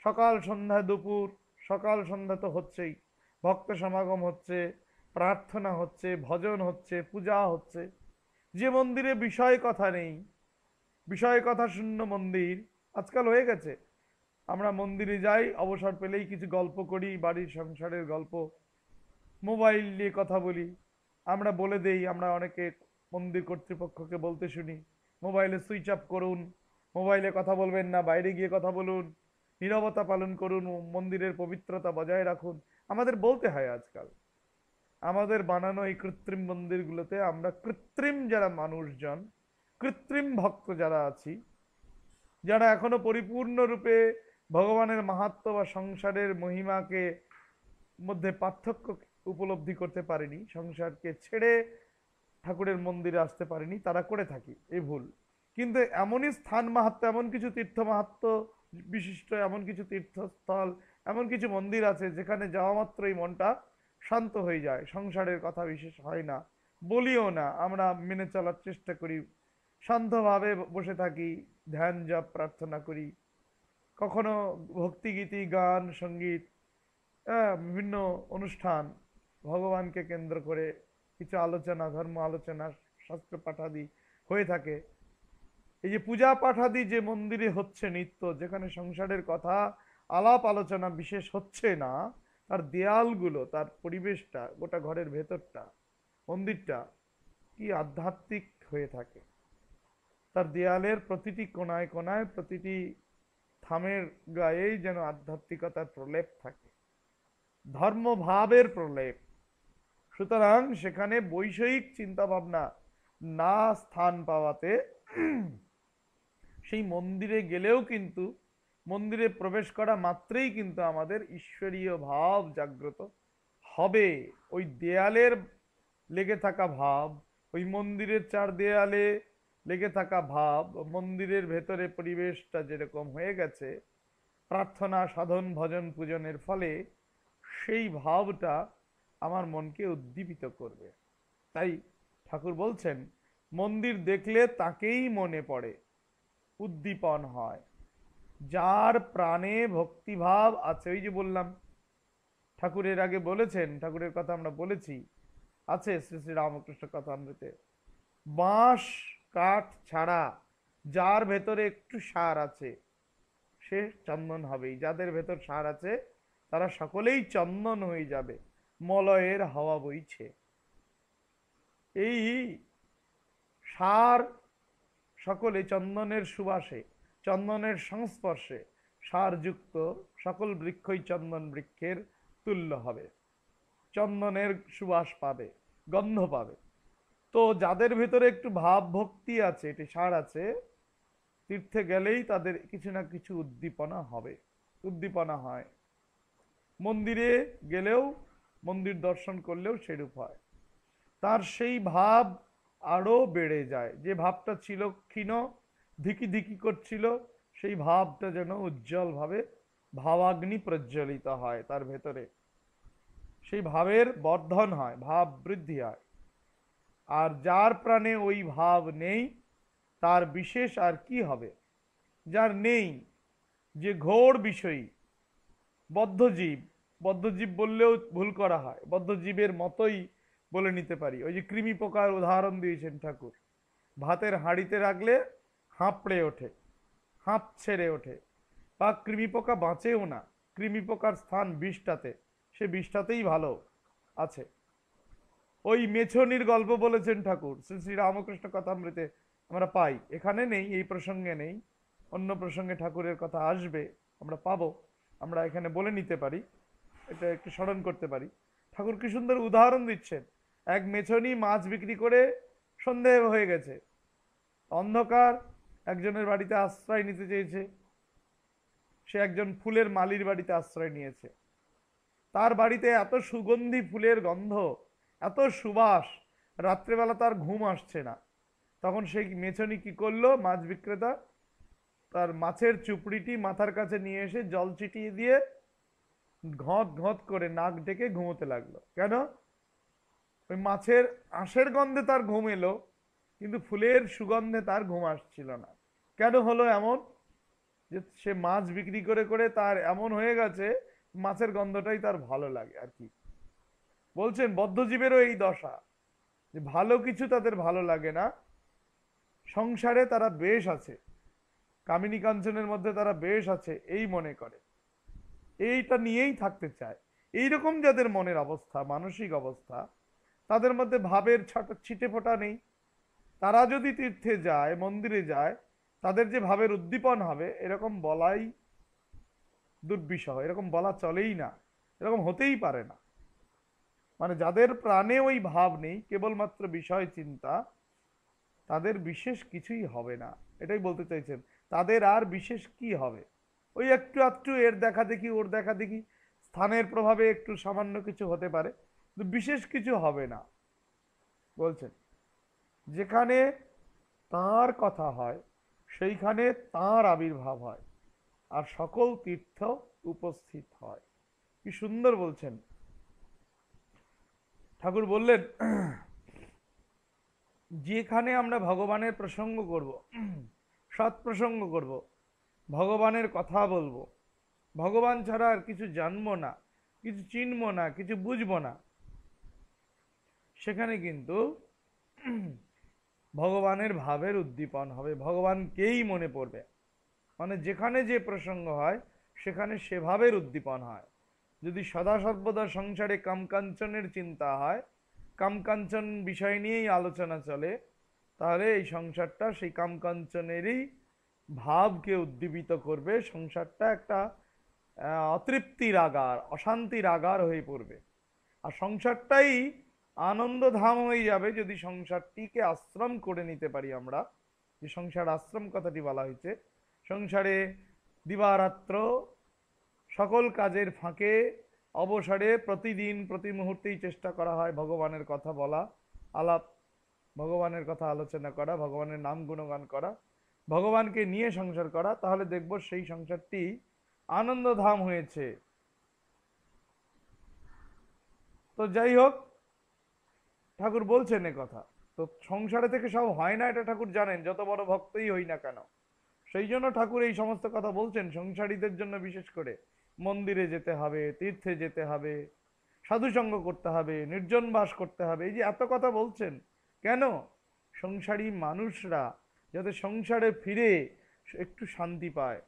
সকাল সন্ধ্যা দুপুর, সকাল সন্ধ্যা তো হচ্ছেই, ভক্ত সমাগম হচ্ছে, প্রার্থনা হচ্ছে, ভজন হচ্ছে, পূজা হচ্ছে, যে মন্দিরে বিষয় কথা নেই, বিষয় কথা শূন্য মন্দির আজকাল হয়ে গেছে। আমরা মন্দিরে যাই, অবসর পেলেই কিছু গল্প করি, বাড়ির সংসারের গল্প, মোবাইল নিয়ে কথা বলি। আমরা বলে দেই, আমরা অনেকে মন্দির কর্তৃপক্ষকে বলতে শুনি, মোবাইলে সুইচ অফ করুন, মোবাইলে কথা বলবেন না, বাইরে গিয়ে কথা বলুন, নীরবতা পালন করুন, মন্দিরের পবিত্রতা বজায় রাখুন। আমাদের বলতে হয় আজকাল। আমাদের বানানো এই কৃত্রিম মন্দিরগুলোতে আমরা কৃত্রিম যারা মানুষজন, কৃত্রিম ভক্ত যারা আছি, যারা এখনো পরিপূর্ণরূপে ভগবানের মাহাত্ম্য বা সংসারের মহিমাকে মধ্যে পার্থক্য উপলব্ধি করতে পারেনি, সংসারকে ছেড়ে ঠাকুরের মন্দিরে আসতে পারেনি, তারা করে থাকি এই ভুল। কিন্তু এমনই স্থান মাহাত্ম্য, এমন কিছু তীর্থ মাহাত্ম্য বিশিষ্ট, এমন কিছু তীর্থস্থল, এমন কিছু মন্দির আছে যেখানে যাওয়া মাত্রই মনটা শান্ত হয়ে যায়, সংসারের কথা বিশেষ হয় না, বলিও না, আমরা মেনে চলার চেষ্টা করি, শান্তভাবে বসে থাকি, ধ্যান জপ প্রার্থনা করি, কখনো ভক্তিগীতি, গান, সঙ্গীত, বিভিন্ন অনুষ্ঠান, ভগবানকে কেন্দ্র করে কিছু আলোচনা, ধর্ম আলোচনা, শাস্ত্র পাঠাদি হয়ে থাকে। এই যে পূজা পাঠাদি যে মন্দিরে হচ্ছে নিত্য, যেখানে সংসারের কথা আলাপ আলোচনা বিশেষ হচ্ছে না, তার দেয়ালগুলো, তার পরিবেশটা, গোটা ঘরের ভেতরটা, মন্দিরটা কি আধ্যাত্মিক হয়ে থাকে। তার দেয়ালের প্রতিটি কোনায় কোনায়, প্রতিটি থামের গায়েই যেন আধ্যাত্মিকতার প্রলেপ থাকে, ধর্মভাবের প্রলেপ। সুতরাং সেখানে বৈষয়িক চিন্তা ভাবনা না স্থান পাওয়াতে সেই মন্দিরে গেলেও কিন্তু, মন্দিরে প্রবেশ করা মাত্রই কিন্তু আমাদের ঈশ্বরীয় ভাব জাগ্রত হবে। ওই দেয়ালের লেগে থাকা ভাব, ওই মন্দিরের চার দেয়ালে লেগে থাকা ভাব, মন্দিরের ভেতরে পরিবেশটা যেরকম হয়ে গেছে প্রার্থনা, সাধন, ভজন, পূজনের ফলে, সেই ভাবটা আমার মনকে উদ্দীপিত করবে। তাই ঠাকুর বলছেন, মন্দির দেখলে তাকেই মনে পড়ে, উদ্দীপন হয়, যার প্রাণে ভক্তিভাব আছে। ওই যে বললাম, ঠাকুরের আগে বলেছেন, ঠাকুরের কথা আমরা বলেছি, আছে শ্রী শ্রী রামকৃষ্ণ কথামৃতে, বাঁশ কাঠ ছাড়া যার ভেতরে একটু সার আছে সে চন্দন হবেই। যাদের ভেতর সার আছে তারা সকলেই চন্দন হয়ে যাবে, মলয়ের হাওয়া বইছে। এই সার সকলে চন্দনের সুবাসে, চন্দনের সংস্পর্শে সারযুক্ত সকল বৃক্ষই চন্দন বৃক্ষের তুল্য হবে, চন্দনের সুবাস পাবে, গন্ধ পাবে। তো যাদের ভেতরে একটু ভাব ভক্তি আছে, এটি সার আছে, তীর্থে গেলেই তাদের কিছু না কিছু উদ্দীপনা হবে, উদ্দীপনা হয়। মন্দিরে গেলেও, মন্দির দর্শন করলেও সেরূপ হয়। তার সেই ভাব আরো বেড়ে যায়। যে ভাবটা ছিল ক্ষীণ, ধিকি ধিকি করছিল, সেই ভাবটা যেন উজ্জ্বল ভাবে ভাবাগ্নি প্রজ্বলিত হয় তার ভেতরে, সেই ভাবের বর্ধন হয়, ভাব বৃদ্ধি হয়। আর যার প্রাণে ওই ভাব নেই, তার বিশেষ আর কি হবে? যার নেই, যে ঘোর বিষয়ী, বদ্ধজীব, বদ্ধজীব বললেও ভুল করা হয়, বদ্ধজীবের মতোই বলে নিতে পারি। ওই যে কৃমি পোকার উদাহরণ দিয়েছেন ঠাকুর, ভাতের হাঁড়িতে রাখলে হাঁপড়ে ওঠে, হাঁপ ছেড়ে ওঠে, বা কৃমি পোকা বাঁচেও না, কৃমি পোকার স্থান বিষটাতে, সে বিষটাতেই ভালো আছে। ওই মেছনির গল্প বলেছেন ঠাকুর শ্রী শ্রী রামকৃষ্ণ কথামৃতে আমরা পাই, এখানে নেই, এই প্রসঙ্গে নেই, অন্য প্রসঙ্গে ঠাকুরের কথা আসবে, আমরা পাবো, আমরা এখানে বলে নিতে পারি, এটা একটু স্মরণ করতে পারি। ঠাকুর কি সুন্দর উদাহরণ দিচ্ছেন। এক মেছনি মাছ বিক্রি করে সন্দেহ হয়ে গেছে, অন্ধকার, একজনের বাড়িতে আশ্রয় নিতে চেয়েছে, সে একজন ফুলের মালির বাড়িতে আশ্রয় নিয়েছে। তার বাড়িতে এত সুগন্ধি ফুলের গন্ধ, এত সুবাস, রাত্রেবেলা তার ঘুম আসছে না। তখন সেই মেছনি কি করলো, মাছ বিক্রেতা তার মাছের চুপড়িটি মাথার কাছে নিয়ে এসে জল ছিটিয়ে দিয়ে ঘঁত ঘঁত করে নাক ডেকে ঘুমোতে লাগলো। কেন? ওই মাছের আঁশের গন্ধে তার ঘুম এলো, কিন্তু ফুলের সুগন্ধে তার ঘুম আসছিল না। কেন হলো এমন? যে সে মাছ বিক্রি করে করে তার এমন হয়ে গেছে, মাছের গন্ধটাই তার ভালো লাগে আর কি। বলছেন বদ্ধজীবেরও এই দশা, যে ভালো কিছু তাদের ভালো লাগে না, সংসারে তারা বেশ আছে, কামিনী কাঞ্চনের মধ্যে তারা বেশ আছে এই মনে করে, এইটা নিয়েই থাকতে চায়। এইরকম যাদের মনের অবস্থা, মানসিক অবস্থা, তাদের মধ্যে ভাবের ছিটে ফোটা নেই। তারা যদি তীর্থে যায়, মন্দিরে যায়, তাদের যে ভাবের উদ্দীপন হবে, এরকম বলাই দুর্বিষহ, এরকম বলা চলেই না, এরকম হতেই পারে না। মানে যাদের প্রাণে ওই ভাব নেই, কেবলমাত্র বিষয় চিন্তা, তাদের বিশেষ কিছুই হবে না, এটাই বলতে চাইছেন। তাদের আর বিশেষ কি হবে? ওই একটু একটু এর দেখা দেখি, ওর দেখা দেখি, স্থানের প্রভাবে একটু সামান্য কিছু হতে পারে, কিন্তু বিশেষ কিছু হবে না। বলছেন যেখানে তাঁর কথা হয়, সেইখানে তাঁর আবির্ভাব হয়, আর সকল তীর্থ উপস্থিত হয়। কি সুন্দর বলছেন ঠাকুর। বললেন যেখানে আমরা ভগবানের প্রসঙ্গ করব, সৎ প্রসঙ্গ করব, ভগবানের কথা বলবো, ভগবান ছাড়া আর কিছু জানবো না, কিছু চিনবো না, কিছু বুঝবো না, সেখানে কিন্তু ভগবানের ভাবের উদ্দীপন হবে, ভগবানকেই মনে পড়বে। মানে যেখানে যে প্রসঙ্গ হয়, সেখানে সে ভাবের উদ্দীপন হয়। যদি সদা সর্বদা সংসারে কামকাঞ্চনের চিন্তা হয়, কামকাঞ্চন বিষয় নিয়েই আলোচনা চলে, তাহলে এই সংসারটা সেই কামকাঞ্চনেরই ভাবকে উদ্দীপিত করবে। সংসারটা একটা অতৃপ্তির আগার, অশান্তির আগার হয়ে পড়বে। আর সংসারটাই আনন্দধাম হয়ে যাবে যদি সংসারটিকে আশ্রম করে নিতে পারি আমরা। যে সংসার আশ্রম কথাটি বলা হয়েছে, সংসারে দিবারাত্র সকল কাজের ফাঁকে অবসরে প্রতিদিন প্রতি মুহূর্তেই চেষ্টা করা হয় ভগবানের কথা বলা, আলাপ, ভগবানের কথা আলোচনা করা, ভগবানের নাম গুণগান করা, ভগবানকে নিয়ে সংসার করা, তাহলে দেখব সেই সংসারটি আনন্দধাম হয়েছে। তো যাই হোক, ঠাকুর বলছেন এ কথা। তো সংসারে থেকে সব হয় না, এটা ঠাকুর জানেন, যত বড় ভক্তই হই না কেন। সেই জন্য ঠাকুর এই সমস্ত কথা বলছেন সংসারীদের জন্য। বিশেষ করে মন্দিরে যেতে হবে, তীর্থে যেতে হবে, সাধুসঙ্গ করতে হবে, নির্জন বাস করতে হবে, এই যে এত কথা বলছেন কেন? সংসারী মানুষরা যাতে সংসারে ফিরে একটু শান্তি পায়,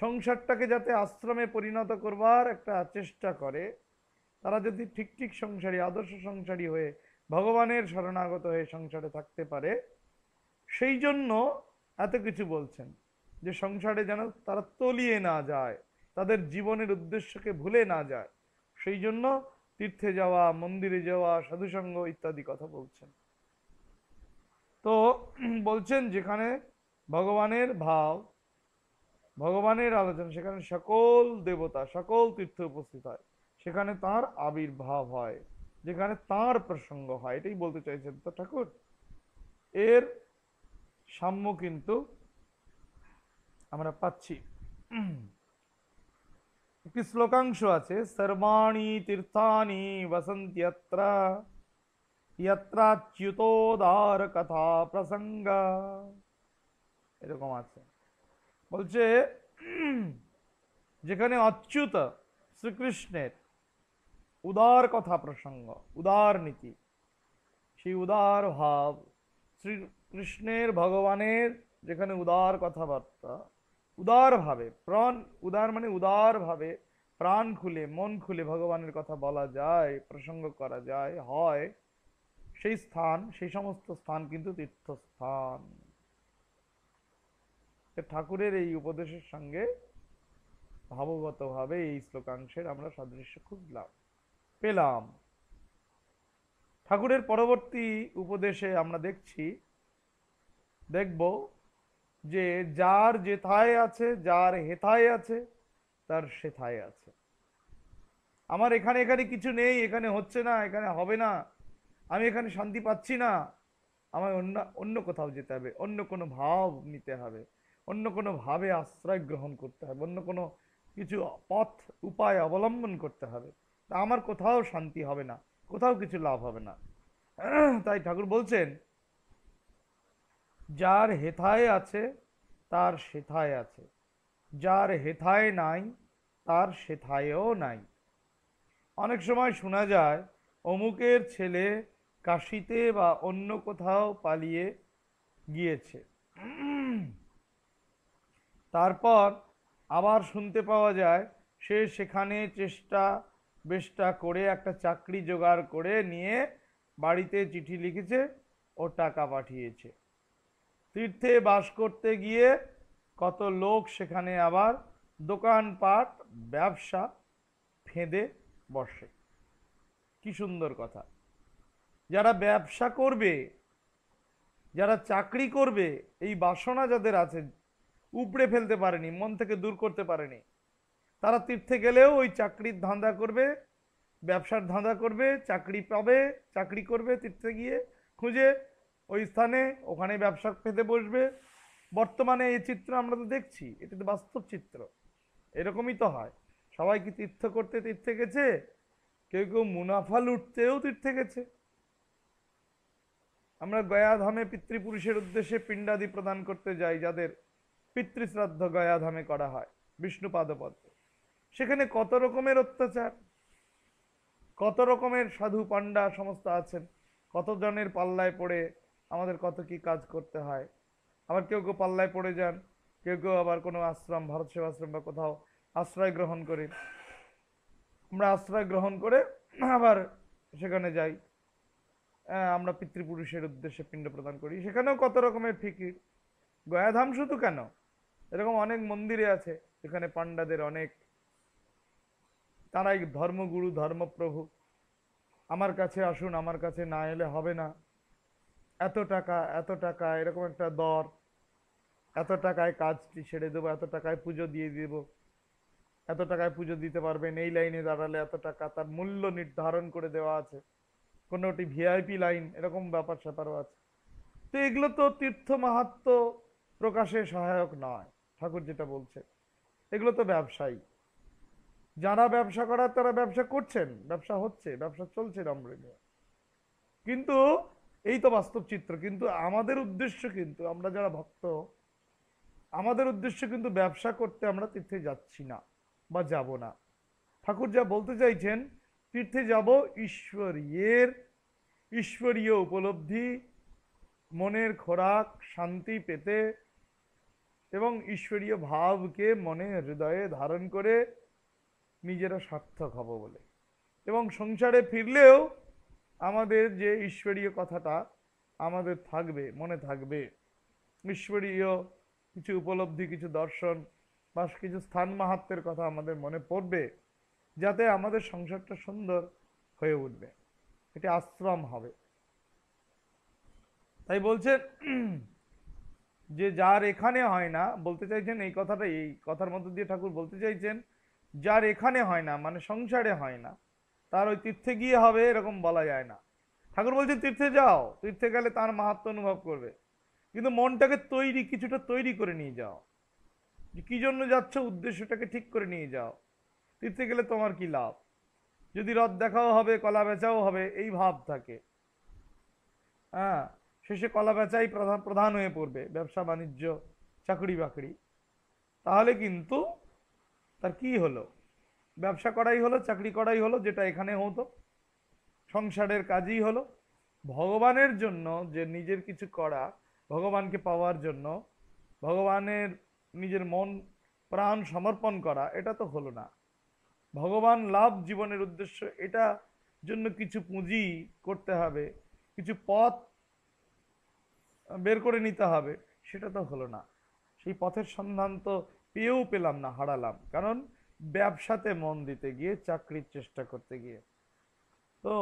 সংসারটাকে যাতে আশ্রমে পরিণত করবার একটা চেষ্টা করে, তারা যদি ঠিক ঠিক সংসারী, আদর্শ সংসারী হয়ে ভগবানের শরণাগত হয়ে সংসারে থাকতে পারে, সেই জন্য এত কিছু বলছেন, যে সংসারে যেন তারা তলিয়ে না যায়, তাদের জীবনের উদ্দেশ্যকে ভুলে না যায়, সেই জন্য তীর্থে যাওয়া, মন্দিরে যাওয়া, সাধুসঙ্গ ইত্যাদি কথা বলছেন। তো বলছেন যেখানে ভগবানের ভাব, ভগবানের আলোচনা, সেখানে সকল দেবতা, সকল তীর্থ উপস্থিত হয়, সেখানে তার আবির্ভাব হয়, যেখানে তার প্রসঙ্গ হয়, এটাই বলতে চাইছেন তো ঠাকুর। এর সাম্য কিন্তু আমরা পাচ্ছি। একটি শ্লোকাংশ আছে, সর্বাণি তীর্থানি বসন্ত্যত্র यत्राच्युतोदार কথা প্রসঙ্গ, এরকম আছে। বলছে যেখানে অচ্যুত শ্রীকৃষ্ণের উদার কথা প্রসঙ্গ, উদার নীতি, সেই উদার ভাব, শ্রীকৃষ্ণের ভগবানের যেখানে উদার কথাবার্তা, উদার ভাবে প্রাণ, উদার মানে উদার ভাবে প্রাণ খুলে মন খুলে ভগবানের কথা বলা যায়, প্রসঙ্গ করা যায়, হয়, সেই স্থান, সেই সমস্ত স্থান কিন্তু তীর্থস্থান। ঠাকুরের এই উপদেশের সঙ্গে ভাবগতভাবে এই শ্লোকাংশের আমরা সাদৃশ্য খুঁজলাম, পেলাম। ঠাকুরের পরবর্তী উপদেশে আমরা দেখব যে যার যেথায় আছে, যার হেথায় আছে, তার সেথায় আছে। আমার এখানে এখানে কিছু নেই, এখানে হচ্ছে না, এখানে হবে না, আমি এখানে শান্তি পাচ্ছি না, আমায় অন্য অন্য কোথাও যেতে হবে, অন্য কোনো ভাব নিতে হবে, অন্য কোনো ভাবে আশ্রয় গ্রহণ করতে হবে, অন্য কোনো কিছু পথ উপায় অবলম্বন করতে হবে। তা আমার কোথাও শান্তি হবে না, কোথাও কিছু লাভ হবে না। তাই ঠাকুর বলছেন যার হেথায় আছে তার সেথায় আছে, যার হেথায় নাই তার সেথায়ও নাই। অনেক সময় শোনা যায় অমুকের ছেলে কাশিতে বা অন্য কোথাও পালিয়ে গিয়েছে, তারপর আবার শুনতে পাওয়া যায় সে সেখানে চেষ্টা বেষ্টা করে একটা চাকরি জোগাড় করে নিয়ে বাড়িতে চিঠি লিখেছে ও টাকা পাঠিয়েছে। তীর্থে বাস করতে গিয়ে কত লোক সেখানে আবার দোকানপাট ব্যবসা ফেঁদে বসে। কি সুন্দর কথা! যারা ব্যবসা করবে, যারা চাকরি করবে, এই বাসনা যাদের আছে, উপড়ে ফেলতে পারেনি, মন থেকে দূর করতে পারেনি, তারা তীর্থে গেলেও ওই চাকরির ধান্দা করবে, ব্যবসার ধান্দা করবে, চাকরি পাবে, চাকরি করবে, তীর্থে গিয়ে খুঁজে ওই স্থানে, ওখানে ব্যবসা পেতে বসবে। বর্তমানে এই চিত্র আমরা তো দেখছি, এটা তো বাস্তব চিত্র, এরকমই তো হয়। সবাই কি তীর্থ করতে তীর্থে গেছে? কেউ কেউ মুনাফা লুটতেও তীর্থে গেছে। আমরা গয়াধামে পিতৃপুরুষের উদ্দেশ্যে পিণ্ডাদি প্রদান করতে যাই, যাদের পিতৃশ্রাদ্ধ গয়াধামে করা হয় বিষ্ণুপাদপদ্মে, সেখানে কত রকমের অত্যাচার, কত রকমের সাধু পাণ্ডা সমস্ত আছেন, কতজনের পাল্লায় পড়ে আমাদের কত কি কাজ করতে হয়। আবার কেউ কেউ পাল্লায় পড়ে যান, কেউ কেউ আবার কোনো আশ্রম, ভারত সেবাশ্রম বা কোথাও আশ্রয় গ্রহণ করি, আমরা আশ্রয় গ্রহণ করে আবার সেখানে যাই, আমরা পিতৃপুরুষের উদ্দেশ্যে পিণ্ড প্রদান করি, সেখানেও কত রকমের ফিকির। গয়াধাম শুধু কেন, এরকম অনেক মন্দিরে আছে যেখানে পাণ্ডাদের অনেক, তারাই ধর্মগুরু, ধর্মপ্রভু, আমার কাছে আসুন, আমার কাছে না এলে হবে না, এত টাকা, এত টাকা, এরকম একটা দর, এত টাকায় কাজটি ছেড়ে দেবো, এত টাকায় পুজো দিয়ে দেবো, এত টাকায় পুজো দিতে পারবেন, এই লাইনে দাঁড়ালে এত টাকা, তার মূল্য নির্ধারণ করে দেওয়া আছে, কোনোটি ভিআইপি লাইন, এরকম ব্যাপার স্যাপারও আছে। তো এগুলো তো তীর্থ মাহাত্ম্য প্রকাশে সহায়ক নয়। ঠাকুর যেটা বলছে, এগুলো তো ব্যবসায়ী, যারা ব্যবসা করার তারা ব্যবসা করছেন, ব্যবসা হচ্ছে, ব্যবসা চলছে রমরমে। কিন্তু এই তো বাস্তব চিত্র। কিন্তু আমাদের উদ্দেশ্য, কিন্তু আমরা যারা ভক্ত, আমাদের উদ্দেশ্য কিন্তু ব্যবসা করতে আমরা তীর্থে যাচ্ছি না বা যাব না। ঠাকুর যা বলতে চাইছেন, তীর্থে যাব ঈশ্বরীয় উপলব্ধি, মনের খোরাক, শান্তি পেতে এবং ঈশ্বরীয় ভাবকে মনে হৃদয়ে ধারণ করে নিজেরা সার্থক হব বলে। এবং সংসারে ফিরলেও আমাদের যে ঈশ্বরীয় কথাটা আমাদের থাকবে, মনে থাকবে, ঈশ্বরীয় কিছু উপলব্ধি, কিছু দর্শন, বা কিছু স্থান মাহাত্ম্যের কথা আমাদের মনে পড়বে, যাতে আমাদের সংসারটা সুন্দর হয়ে উঠবে। এটা আশ্রম হবে। তাই বলছেন যে যার এখানে হয় না, বলতে চাইছেন এই কথাটা, এই কথার মধ্যে দিয়ে ঠাকুর বলতে চাইছেন যার এখানে হয় না, মানে সংসারে হয় না, তার ওই তীর্থে গিয়ে হবে এরকম বলা যায় না। ঠাকুর বলছেন তীর্থে যাও, তীর্থে গেলে তার মাহাত্ম্য অনুভব করবে, কিন্তু মনটাকে কিছুটা তৈরি করে নিয়ে যাও, যে কি জন্য যাচ্ছ উদ্দেশ্যটাকে ঠিক করে নিয়ে যাও। তীর্থে গেলে তোমার কি লাভ, যদি রথ দেখাও হবে, কলা বেচাও হবে, এই ভাব থাকে, হ্যাঁ, শেষে কলা বেচাই প্রধান প্রধান হয়ে পড়বে, ব্যবসা বাণিজ্য, চাকরি বাকরি, তাহলে কিন্তু তার কি হলো? ব্যবসা করাই হলো, চাকরি করাই হলো, যেটা এখানে হতো, সংসারের কাজই হলো। ভগবানের জন্য যে নিজের কিছু করা, ভগবানকে পাওয়ার জন্য ভগবানের নিজের মন প্রাণ সমর্পণ করা, এটা তো হলো না। ভগবান লাভ জীবনের উদ্দেশ্য, এটা জন্য কিছু পুঁজি করতে হবে, কিছু পথ বের করে নিতে হবে, সেটা তো হলো না। সেই পথের সন্ধান তো পেয়েও পেলাম না, হারালাম, কারণ ব্যবসাতে মন দিতে গিয়ে, চাকরির চেষ্টা করতে গিয়ে। তো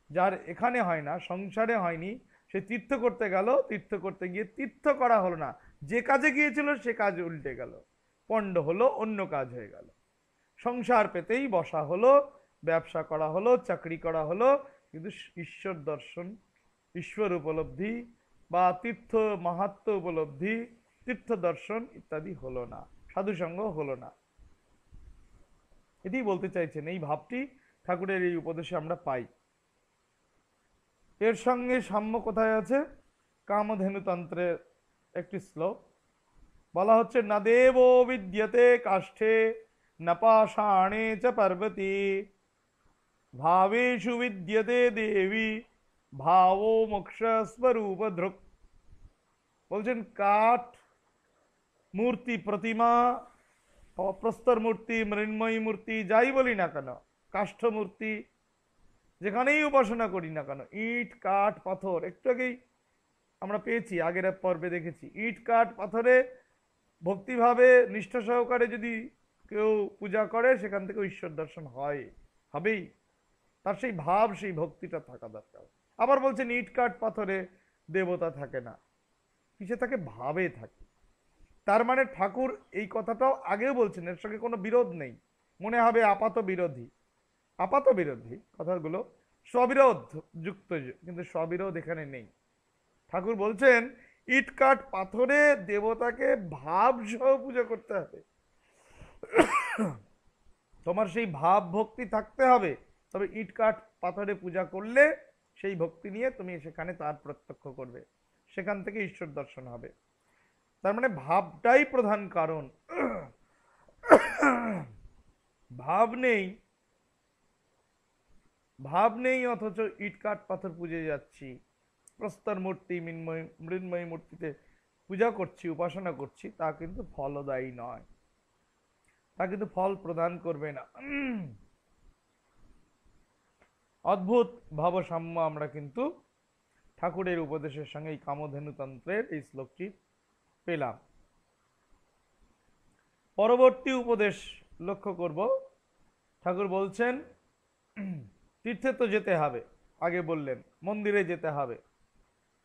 যার এখানে হয় না, সংসারে হয়নি, সে তীর্থ করতে গেল, তীর্থ করতে গিয়ে তীর্থ করা হলো না, যে কাজে গিয়েছিল সে কাজ উল্টে গেল, পণ্ড হলো, অন্য কাজ হয়ে গেল। সংসার পেতেই বসা হলো, ব্যবসা করা হলো, চাকরি করা হলো, কিন্তু ঈশ্বর দর্শন, ঈশ্বর উপলব্ধি বা তীর্থ মাহাত্ম্য উপলব্ধি, তীর্থ দর্শন ইত্যাদি হলো না, সাধুসঙ্গ হলো না। এটি বলতে চাইছেন, এই ভাবটি ঠাকুরের এই উপদেশে আমরা পাই। এর সঙ্গে সাম্য কোথায় আছে? কামধেনুতন্ত্রের একটি শ্লোক বলা হচ্ছে, না দেব বিদ্যতে কাষ্ঠে না পাষাণে চ পার্বতী ভাবেষু বিদ্যতে দেবী ভাবো মোক্ষ স্বরূপ ধ্রুক। বলছেন কাঠ মূর্তি, প্রতিমা, প্রস্তর মূর্তি, মৃন্ময়ী মূর্তি, যাই বলি না কেন, কাষ্ঠ মূর্তি, যেখানেই উপাসনা করি না কেন, ইট কাঠ পাথর, একটু আগেই আমরা পেয়েছি, আগের পর্বে দেখেছি, ইট কাঠ পাথরে ভক্তিভাবে নিষ্ঠা সহকারে যদি কেউ পূজা করে, সেখান থেকে ঈশ্বর দর্শন হয়, হবেই। তার সেই ভাব, সেই ভক্তিটা থাকা দরকার। আবার বলছেন ইট কাঠ পাথরে দেবতা থাকে না, কিসে থাকে? ভাবে থাকে। তার মানে ঠাকুর এই কথাটাও আগেও বলছেন, এর সঙ্গে কোনো বিরোধ নেই। মনে হবে আপাত বিরোধী, আপাত বিরোধী কথাগুলো স্ববিরোধ যুক্ত, কিন্তু স্ববিরোধ এখানে নেই। ঠাকুর বলছেন ইট কাঠ পাথরে দেবতাকে ভাব সহ পূজা করতে হবে, তোমার সেই ভাব ভক্তি থাকতে হবে, তবে ইট কাঠ পাথরে পূজা করলে সেই ভক্তি নিয়ে তুমি সেখানে তার প্রত্যক্ষ করবে, সেখান থেকে ঈশ্বর দর্শন হবে। তার মানে ভাবটাই প্রধান কারণ। ভাব নেই, ভাব নেই, অথচ ইট কাঠ পাথর পুজো যাচ্ছি, প্রস্তর মূর্তি, মৃন্ময়ী মূর্তিতে পূজা করছি, উপাসনা করছি, তা কিন্তু ফলদায়ী নয়, তা কিন্তু ফল প্রদান করবে না। অদ্ভুত ভাবসাম্য আমরা কিন্তু ঠাকুরের উপদেশের সঙ্গে এই কামধেনুতন্ত্রের এই শ্লোকটি পেলাম। পরবর্তী উপদেশ লক্ষ্য করব, ঠাকুর বলছেন তীর্থে তো যেতে হবে, আগে বললেন মন্দিরে যেতে হবে,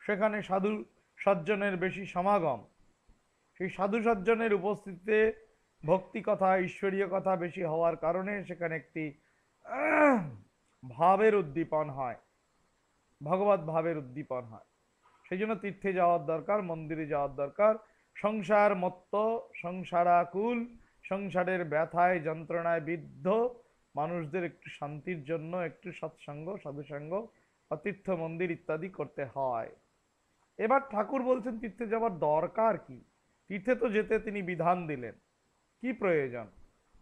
সেখানে সাধু সজ্জনের বেশি সমাগম, সেই সাধু সজ্জনের উপস্থিতিতে ভক্তি কথা, ঈশ্বরীয় কথা বেশি হওয়ার কারণে সেখানে একটি ভাবের উদ্দীপন হয়, ভগবত ভাবের উদ্দীপন হয়। সেই জন্য তীর্থে যাওয়ার দরকার, মন্দিরে যাওয়ার দরকার। সংসার মত্ত, সংসারাকুল, সংসারের ব্যথায় যন্ত্রণায় বিদ্ধ মানুষদের একটু শান্তির জন্য একটু সৎসঙ্গ, সাধুসঙ্গ, তীর্থ মন্দির ইত্যাদি করতে হয়। এবার ঠাকুর বলছেন তীর্থে যাওয়ার দরকার কি? তীর্থে তো যেতে তিনি বিধান দিলেন, কি প্রয়োজন?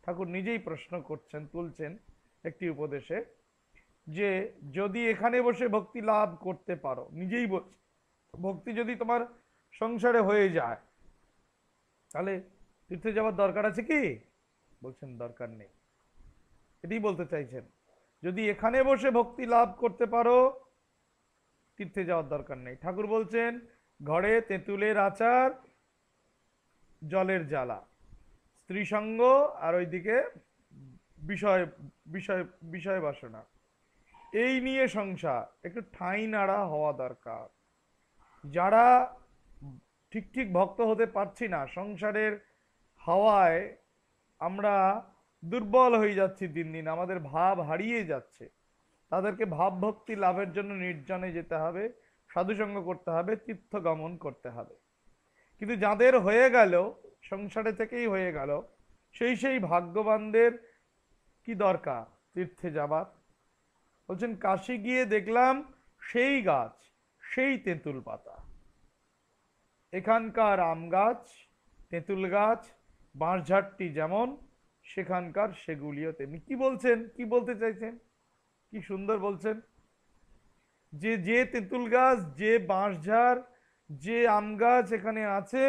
ঠাকুর নিজেই প্রশ্ন করছেন, তুলছেন একটি উপদেশে, যে যদি এখানে বসে ভক্তি লাভ করতে পারো, নিজেই বলছে ভক্তি যদি তোমার সংসারে হয়ে যায়, তাহলে তীর্থে যাওয়ার দরকার আছে কি? বলছেন দরকার নেই। এটাই বলতে চাইছেন, যদি এখানে বসে ভক্তি লাভ করতে পারো, তীর্থে যাওয়ার দরকার নেই। ঠাকুর বলছেন ঘরে তেঁতুলের আচার, জলের জ্বালা, স্ত্রী সঙ্গ আর ওইদিকে বিষয় বিষয় বিষয় বাসনা, এই নিয়ে সংসার। একটু ঠাঁই নাড়া হওয়া দরকার। যারা ঠিক ঠিক ভক্ত হতে পারছি না, সংসারের হাওয়ায় আমরা দুর্বল হয়ে যাচ্ছি, দিন দিন আমাদের ভাব হারিয়ে যাচ্ছে, তাদেরকে ভাব ভক্তি লাভের জন্য নির্জনে যেতে হবে, সাধুসঙ্গ করতে হবে, তীর্থ গমন করতে হবে। কিন্তু যাদের হয়ে গেল, সংসারে থেকেই হয়ে গেল, সেই ভাগ্যবানদের কি দরকার তীর্থে যাবার? বলছেন কাশি গিয়ে দেখলাম সেই গাছ, সেই তেঁতুল পাতা, এখানকার আম গাছ, তেঁতুল গাছ, বাঁশঝাড়টি যেমন, সেখানকার সেগুলিও তেমনি। কি বলছেন, কি বলতে চাইছেন? কি সুন্দর বলছেন যে যে তেঁতুল গাছ, যে বাঁশঝাড়, যে আম গাছ এখানে আছে,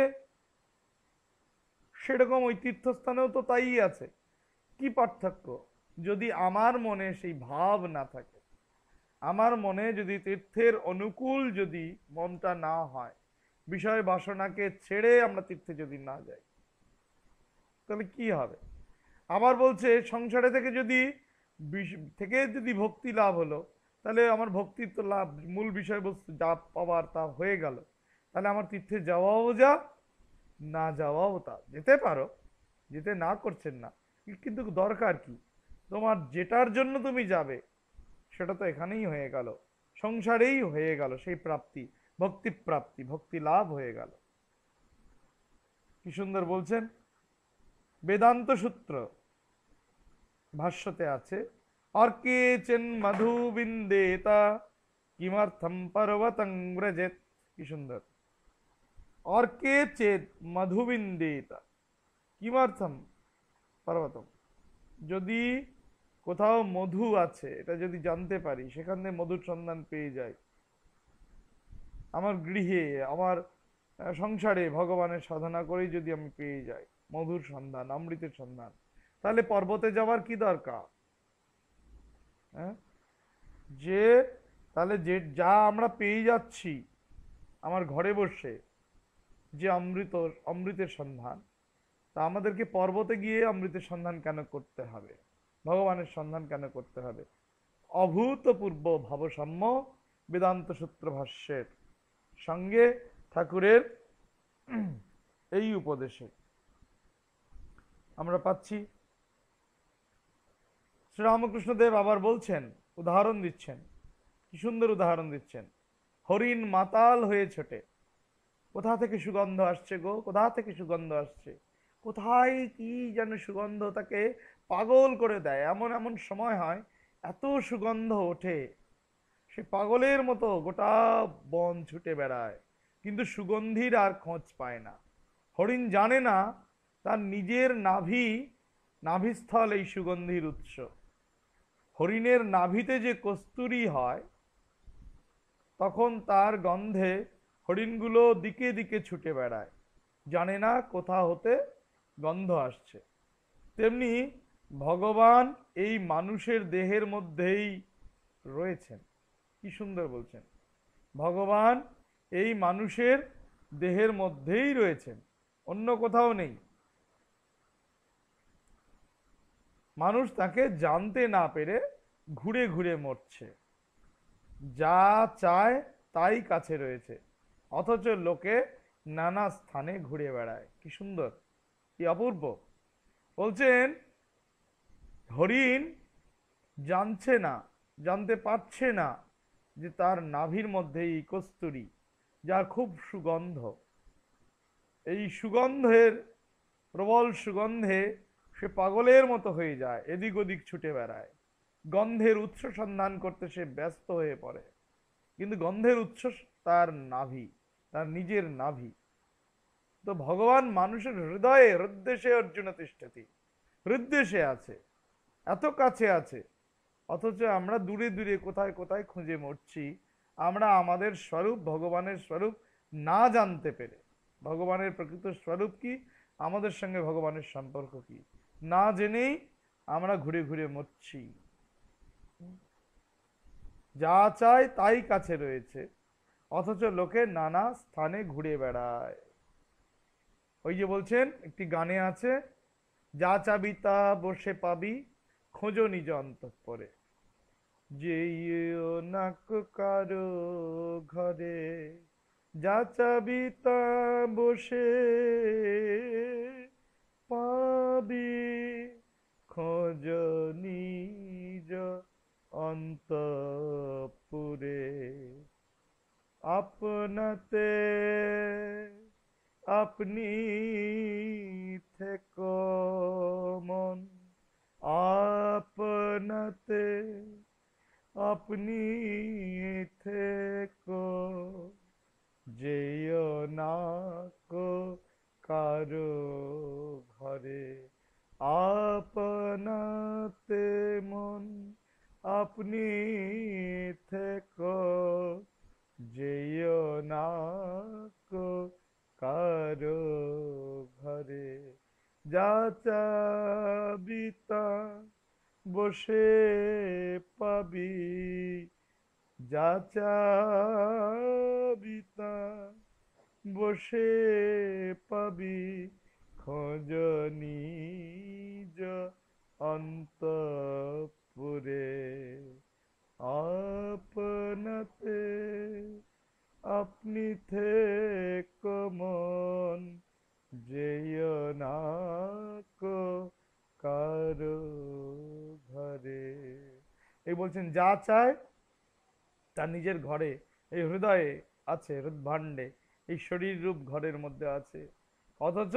সেরকম ওই তীর্থস্থানেও তো তাই আছে। কি পার্থক্য? যদি আমার মনে সেই ভাব না থাকে, আমার মনে যদি তীর্থের অনুকূল যদি মনটা না হয়, বিষয় বাসনাকে ছেড়ে আমরা তীর্থে যদি না যাই, তাহলে কি হবে? আবার বলছে সংসারে থেকে যদি যদি ভক্তি লাভ হলো, তাহলে আমার ভক্তির তো লাভ, মূল বিষয়বস্তু যা পাওয়ার তা হয়ে গেল, তাহলে আমার তীর্থে যাওয়াও যা, না যাওয়াও তা। যেতে পারো, যেতে না করছেন না, কিন্তু দরকার কি? তোমার যেটার জন্য তুমি যাবে সেটা তো এখানেই হয়ে গেল, সংসারেই হয়ে গেল সেই প্রাপ্তি, ভক্তি প্রাপ্তি, ভক্তি লাভ হয়ে গেল। কি সুন্দর বলছেন। বেদান্ত সূত্র ভাষ্যতে আছে, অর্কে চেন মধু বিন্দেতা কিমর্থম পর্বতং ব্রজেত। কি সুন্দর। অর্কে চেত মধু বিন্দেতা কিমর্থম পর্বতম। যদি কোথাও মধু আছে, এটা যদি জানতে পারি, সেখান থেকে মধুর সন্ধান পেয়ে যাই, আমার গৃহে, আমার সংসারে ভগবানের সাধনা করেই যদি আমি পেয়ে যাই মধুর সন্ধান, অমৃতের সন্ধান, তাহলে পর্বতে যাওয়ার কি দরকার? হ্যাঁ, যে তাহলে যে যা আমরা পেয়ে যাচ্ছি আমার ঘরে বসে, যে অমৃতের সন্ধান, তা আমাদেরকে পর্বতে গিয়ে অমৃতের সন্ধান কেন করতে হবে? ভগবানের সন্ধান কেন করতে হবে? অভূতপূর্ব ভাবসাম্য বেদান্ত সূত্র ভাষ্যের সঙ্গে ঠাকুরের এই উপদেশে আমরা পাচ্ছি। শ্রীরামকৃষ্ণদেব আবার বলছেন, উদাহরণ দিচ্ছেন, কি সুন্দর উদাহরণ দিচ্ছেন। হরিণ মাতাল হয়ে ছোটে, কোথা থেকে সুগন্ধ আসছে গো, কোথা থেকে সুগন্ধ আসছে, কোথায় কি যেন সুগন্ধ তাকে পাগল করে দেয়। এমন এমন সময় হয় এত সুগন্ধ ওঠে, সে পাগলের মতো গোটা বন ছুটে বেড়ায়, কিন্তু সুগন্ধির আর খোঁজ পায় না। হরিণ জানে না তার নিজের নাভিস্থল এই সুগন্ধির উৎস। হরিণের নাভিতে যে কস্তুরী হয়, তখন তার গন্ধে হরিণগুলো দিকে দিকে ছুটে বেড়ায়, জানে না কোথা হতে গন্ধ আসছে। তেমনি ভগবান এই মানুষের দেহের মধ্যেই রয়েছেন। কি সুন্দর বলছেন, ভগবান এই মানুষের দেহের মধ্যেই রয়েছেন, অন্য কোথাও নেই। মানুষ তাকে জানতে না পেরে ঘুরে ঘুরে মরছে, যা চায় তাই কাছে রয়েছে, অথচ লোকে নানা স্থানে ঘুরে বেড়ায়। কি সুন্দর, কি অপূর্ব। বলছেন হরিণ জানছে না, জানতে পারছে না যে তার নাভির মধ্যে এই কস্তুরী, যার খুব সুগন্ধ, এই সুগন্ধের, প্রবল সুগন্ধে সে পাগলের মতো হয়ে যায়, এদিক ওদিক ছুটে বেড়ায়, গন্ধের উৎস সন্ধান করতে সে ব্যস্ত হয়ে পড়ে, কিন্তু গন্ধের উৎস তার নাভি, তার নিজের নাভি। তো ভগবান মানুষের হৃদয়ে, হৃদ্দেশে অর্জুন তিষ্ঠতি, হৃদ্দেশে আছে, এত কাছে আছে, অথচ আমরা দূরে দূরে কোথায় কোথায় খুঁজে মরছি, আমরা আমাদের স্বরূপ, ভগবানের স্বরূপ না জানতে পেরে, ভগবানের প্রকৃত স্বরূপ কি, আমাদের সঙ্গে ভগবানের সম্পর্ক কি, না জেনেই আমরা ঘুরে ঘুরে মরছি। যা চায় তাই কাছে রয়েছে, অথচ লোকে নানা স্থানে ঘুরে বেড়ায়। ওই যে বলছেন, একটি গানে আছে, যা চাবি তা বসে পাবি, খোঁজো নিজ অন্তঃপুরে। যেইও না কারো ঘরে, যা চাবি তা বসে পাবি, খোঁজ নিজ অন্তঃপুরে। আপনাতে আপনি থেকো মন, আপনাতে আপনি থেকো, যেও না কো কারো ঘরে। আপনাতে মন আপনি থেকো, যেও না কো কারো ঘরে। যা চাবি তা বসে পাবি, যা চাবি তা বসে পাবি, খোঁজ নিজ অন্তঃপুরে। আপনাতে আপনি থেকো মন, যেও না কো কারো ঘরে। এই বলছেন যা চায় তার নিজের ঘরে, এই হৃদয়ে আছে, হৃদভাণ্ডে, এই শরীর রূপ ঘরের মধ্যে আছে, অথচ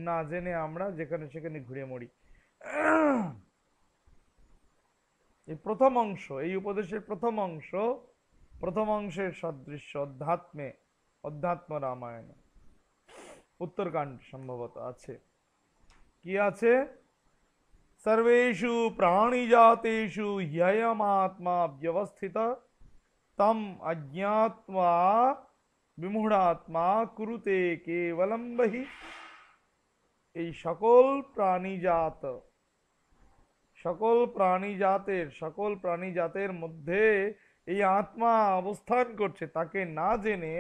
না জেনে আমরা যেখানে সেখানে ঘুরে মরি। এই প্রথম অংশ, এই উপদেশের প্রথম অংশ, প্রথম অংশের সদৃশ্য অধ্যাত্মে, অধ্যাত্ম রামায়ণে উত্তরকাণ্ড সম্ভবত আছে। কি আছে? सर्वेषु प्राणिजातेषु ह्ययमात्मा व्यवस्थित तम अज्ञात्वा विमूढ़ात्मा कुरुते केवलम बहि। এই সকল প্রাণীজাত, সকল প্রাণীজাতের, সকল প্রাণীজাতের মধ্যে এই আত্মা অবস্থান করছে, তাকে না জেনে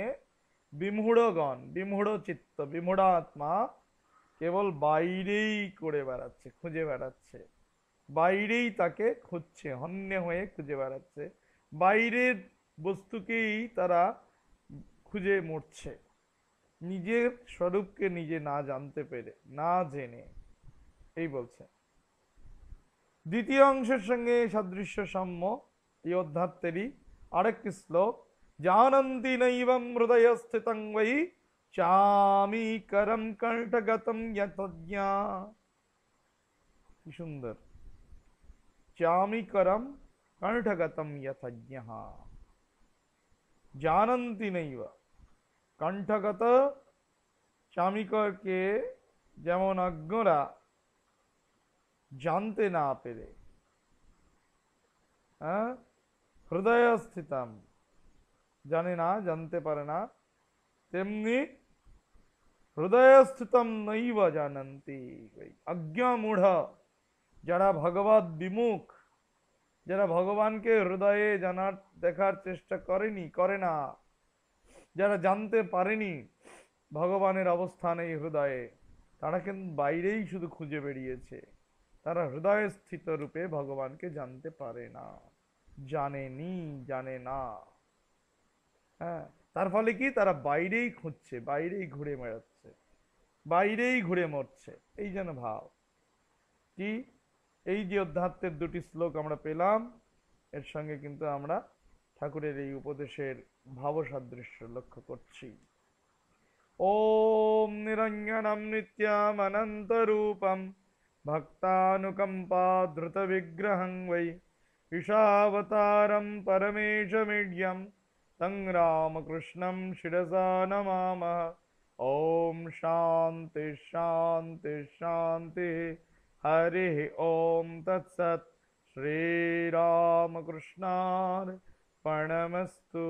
বিমূঢ়গণ, বিমূঢ় চিত্ত, বিমূঢ়াত্মা কেবল বাইরেই করে বেড়াচ্ছে, খুঁজে বেড়াচ্ছে, বাইরেই তাকে খুঁজছে, হন্যে হয়ে খুঁজে বেড়াচ্ছে, বাইরের বস্তুকেই তারা খুঁজে মরছে, নিজের স্বরূপকে নিজে না জানতে পেরে, না জেনে। এই বলছে দ্বিতীয় অংশের সঙ্গে সাদৃশ্য সাম্য এই অধ্যাত্মেরই আরেকটি শ্লোক, জানন্তি নৈবম হৃদয় স্থিতং বৈ চামিকরম কণ্ঠগতম যতজ্ঞা। কি সুন্দর! চামিকরম কণ্ঠগতম যতজ্ঞ। জানন্তি নৈব, কণ্ঠগত চামিকরকে যেমন অজ্ঞরা জানতে না পেরে, হৃদয় স্থিতম জানে না, জানতে পারে না, তেমনি হৃদয় স্থিতম নৈব জানন্তি, অজ্ঞা মূঢ় যারা ভগবত বিমুখ, যারা ভগবানকে হৃদয়ে জানার দেখার চেষ্টা করেনি, করে না, যারা জানতে পারেনি ভগবানের অবস্থান এই হৃদয়ে, তারা কিন্তু বাইরেই শুধু খুঁজে বেরিয়েছে, তারা হৃদয় স্থিত রূপে ভগবানকে জানতে পারে না, জানেনি, জানে না। হ্যাঁ, তার ফলে কি, তারা বাইরেই খুঁজছে, বাইরেই ঘুরে বেড়াচ্ছে, বাইরেই ঘুরে মরছে। এই যেন ভাব কি, এই যে অধ্যাত্মের দুটি শ্লোক আমরা পেলাম, এর সঙ্গে কিন্তু আমরা ঠাকুরের এই উপদেশের ভাব সাদৃশ্য লক্ষ্য করছি। ওম নিরঞ্জনম নিত্যম অনন্ত রূপম ভক্তানুকম্পা ধৃত বিগ্রহং वै ঈশাবতারম পরমেশমিড্যম तं রামকৃষ্ণं শিরসা নমামः। ओम शांति शांति शांति। हरि ओम तत्सत्। श्री रामकृष्णार्पणमस्तु।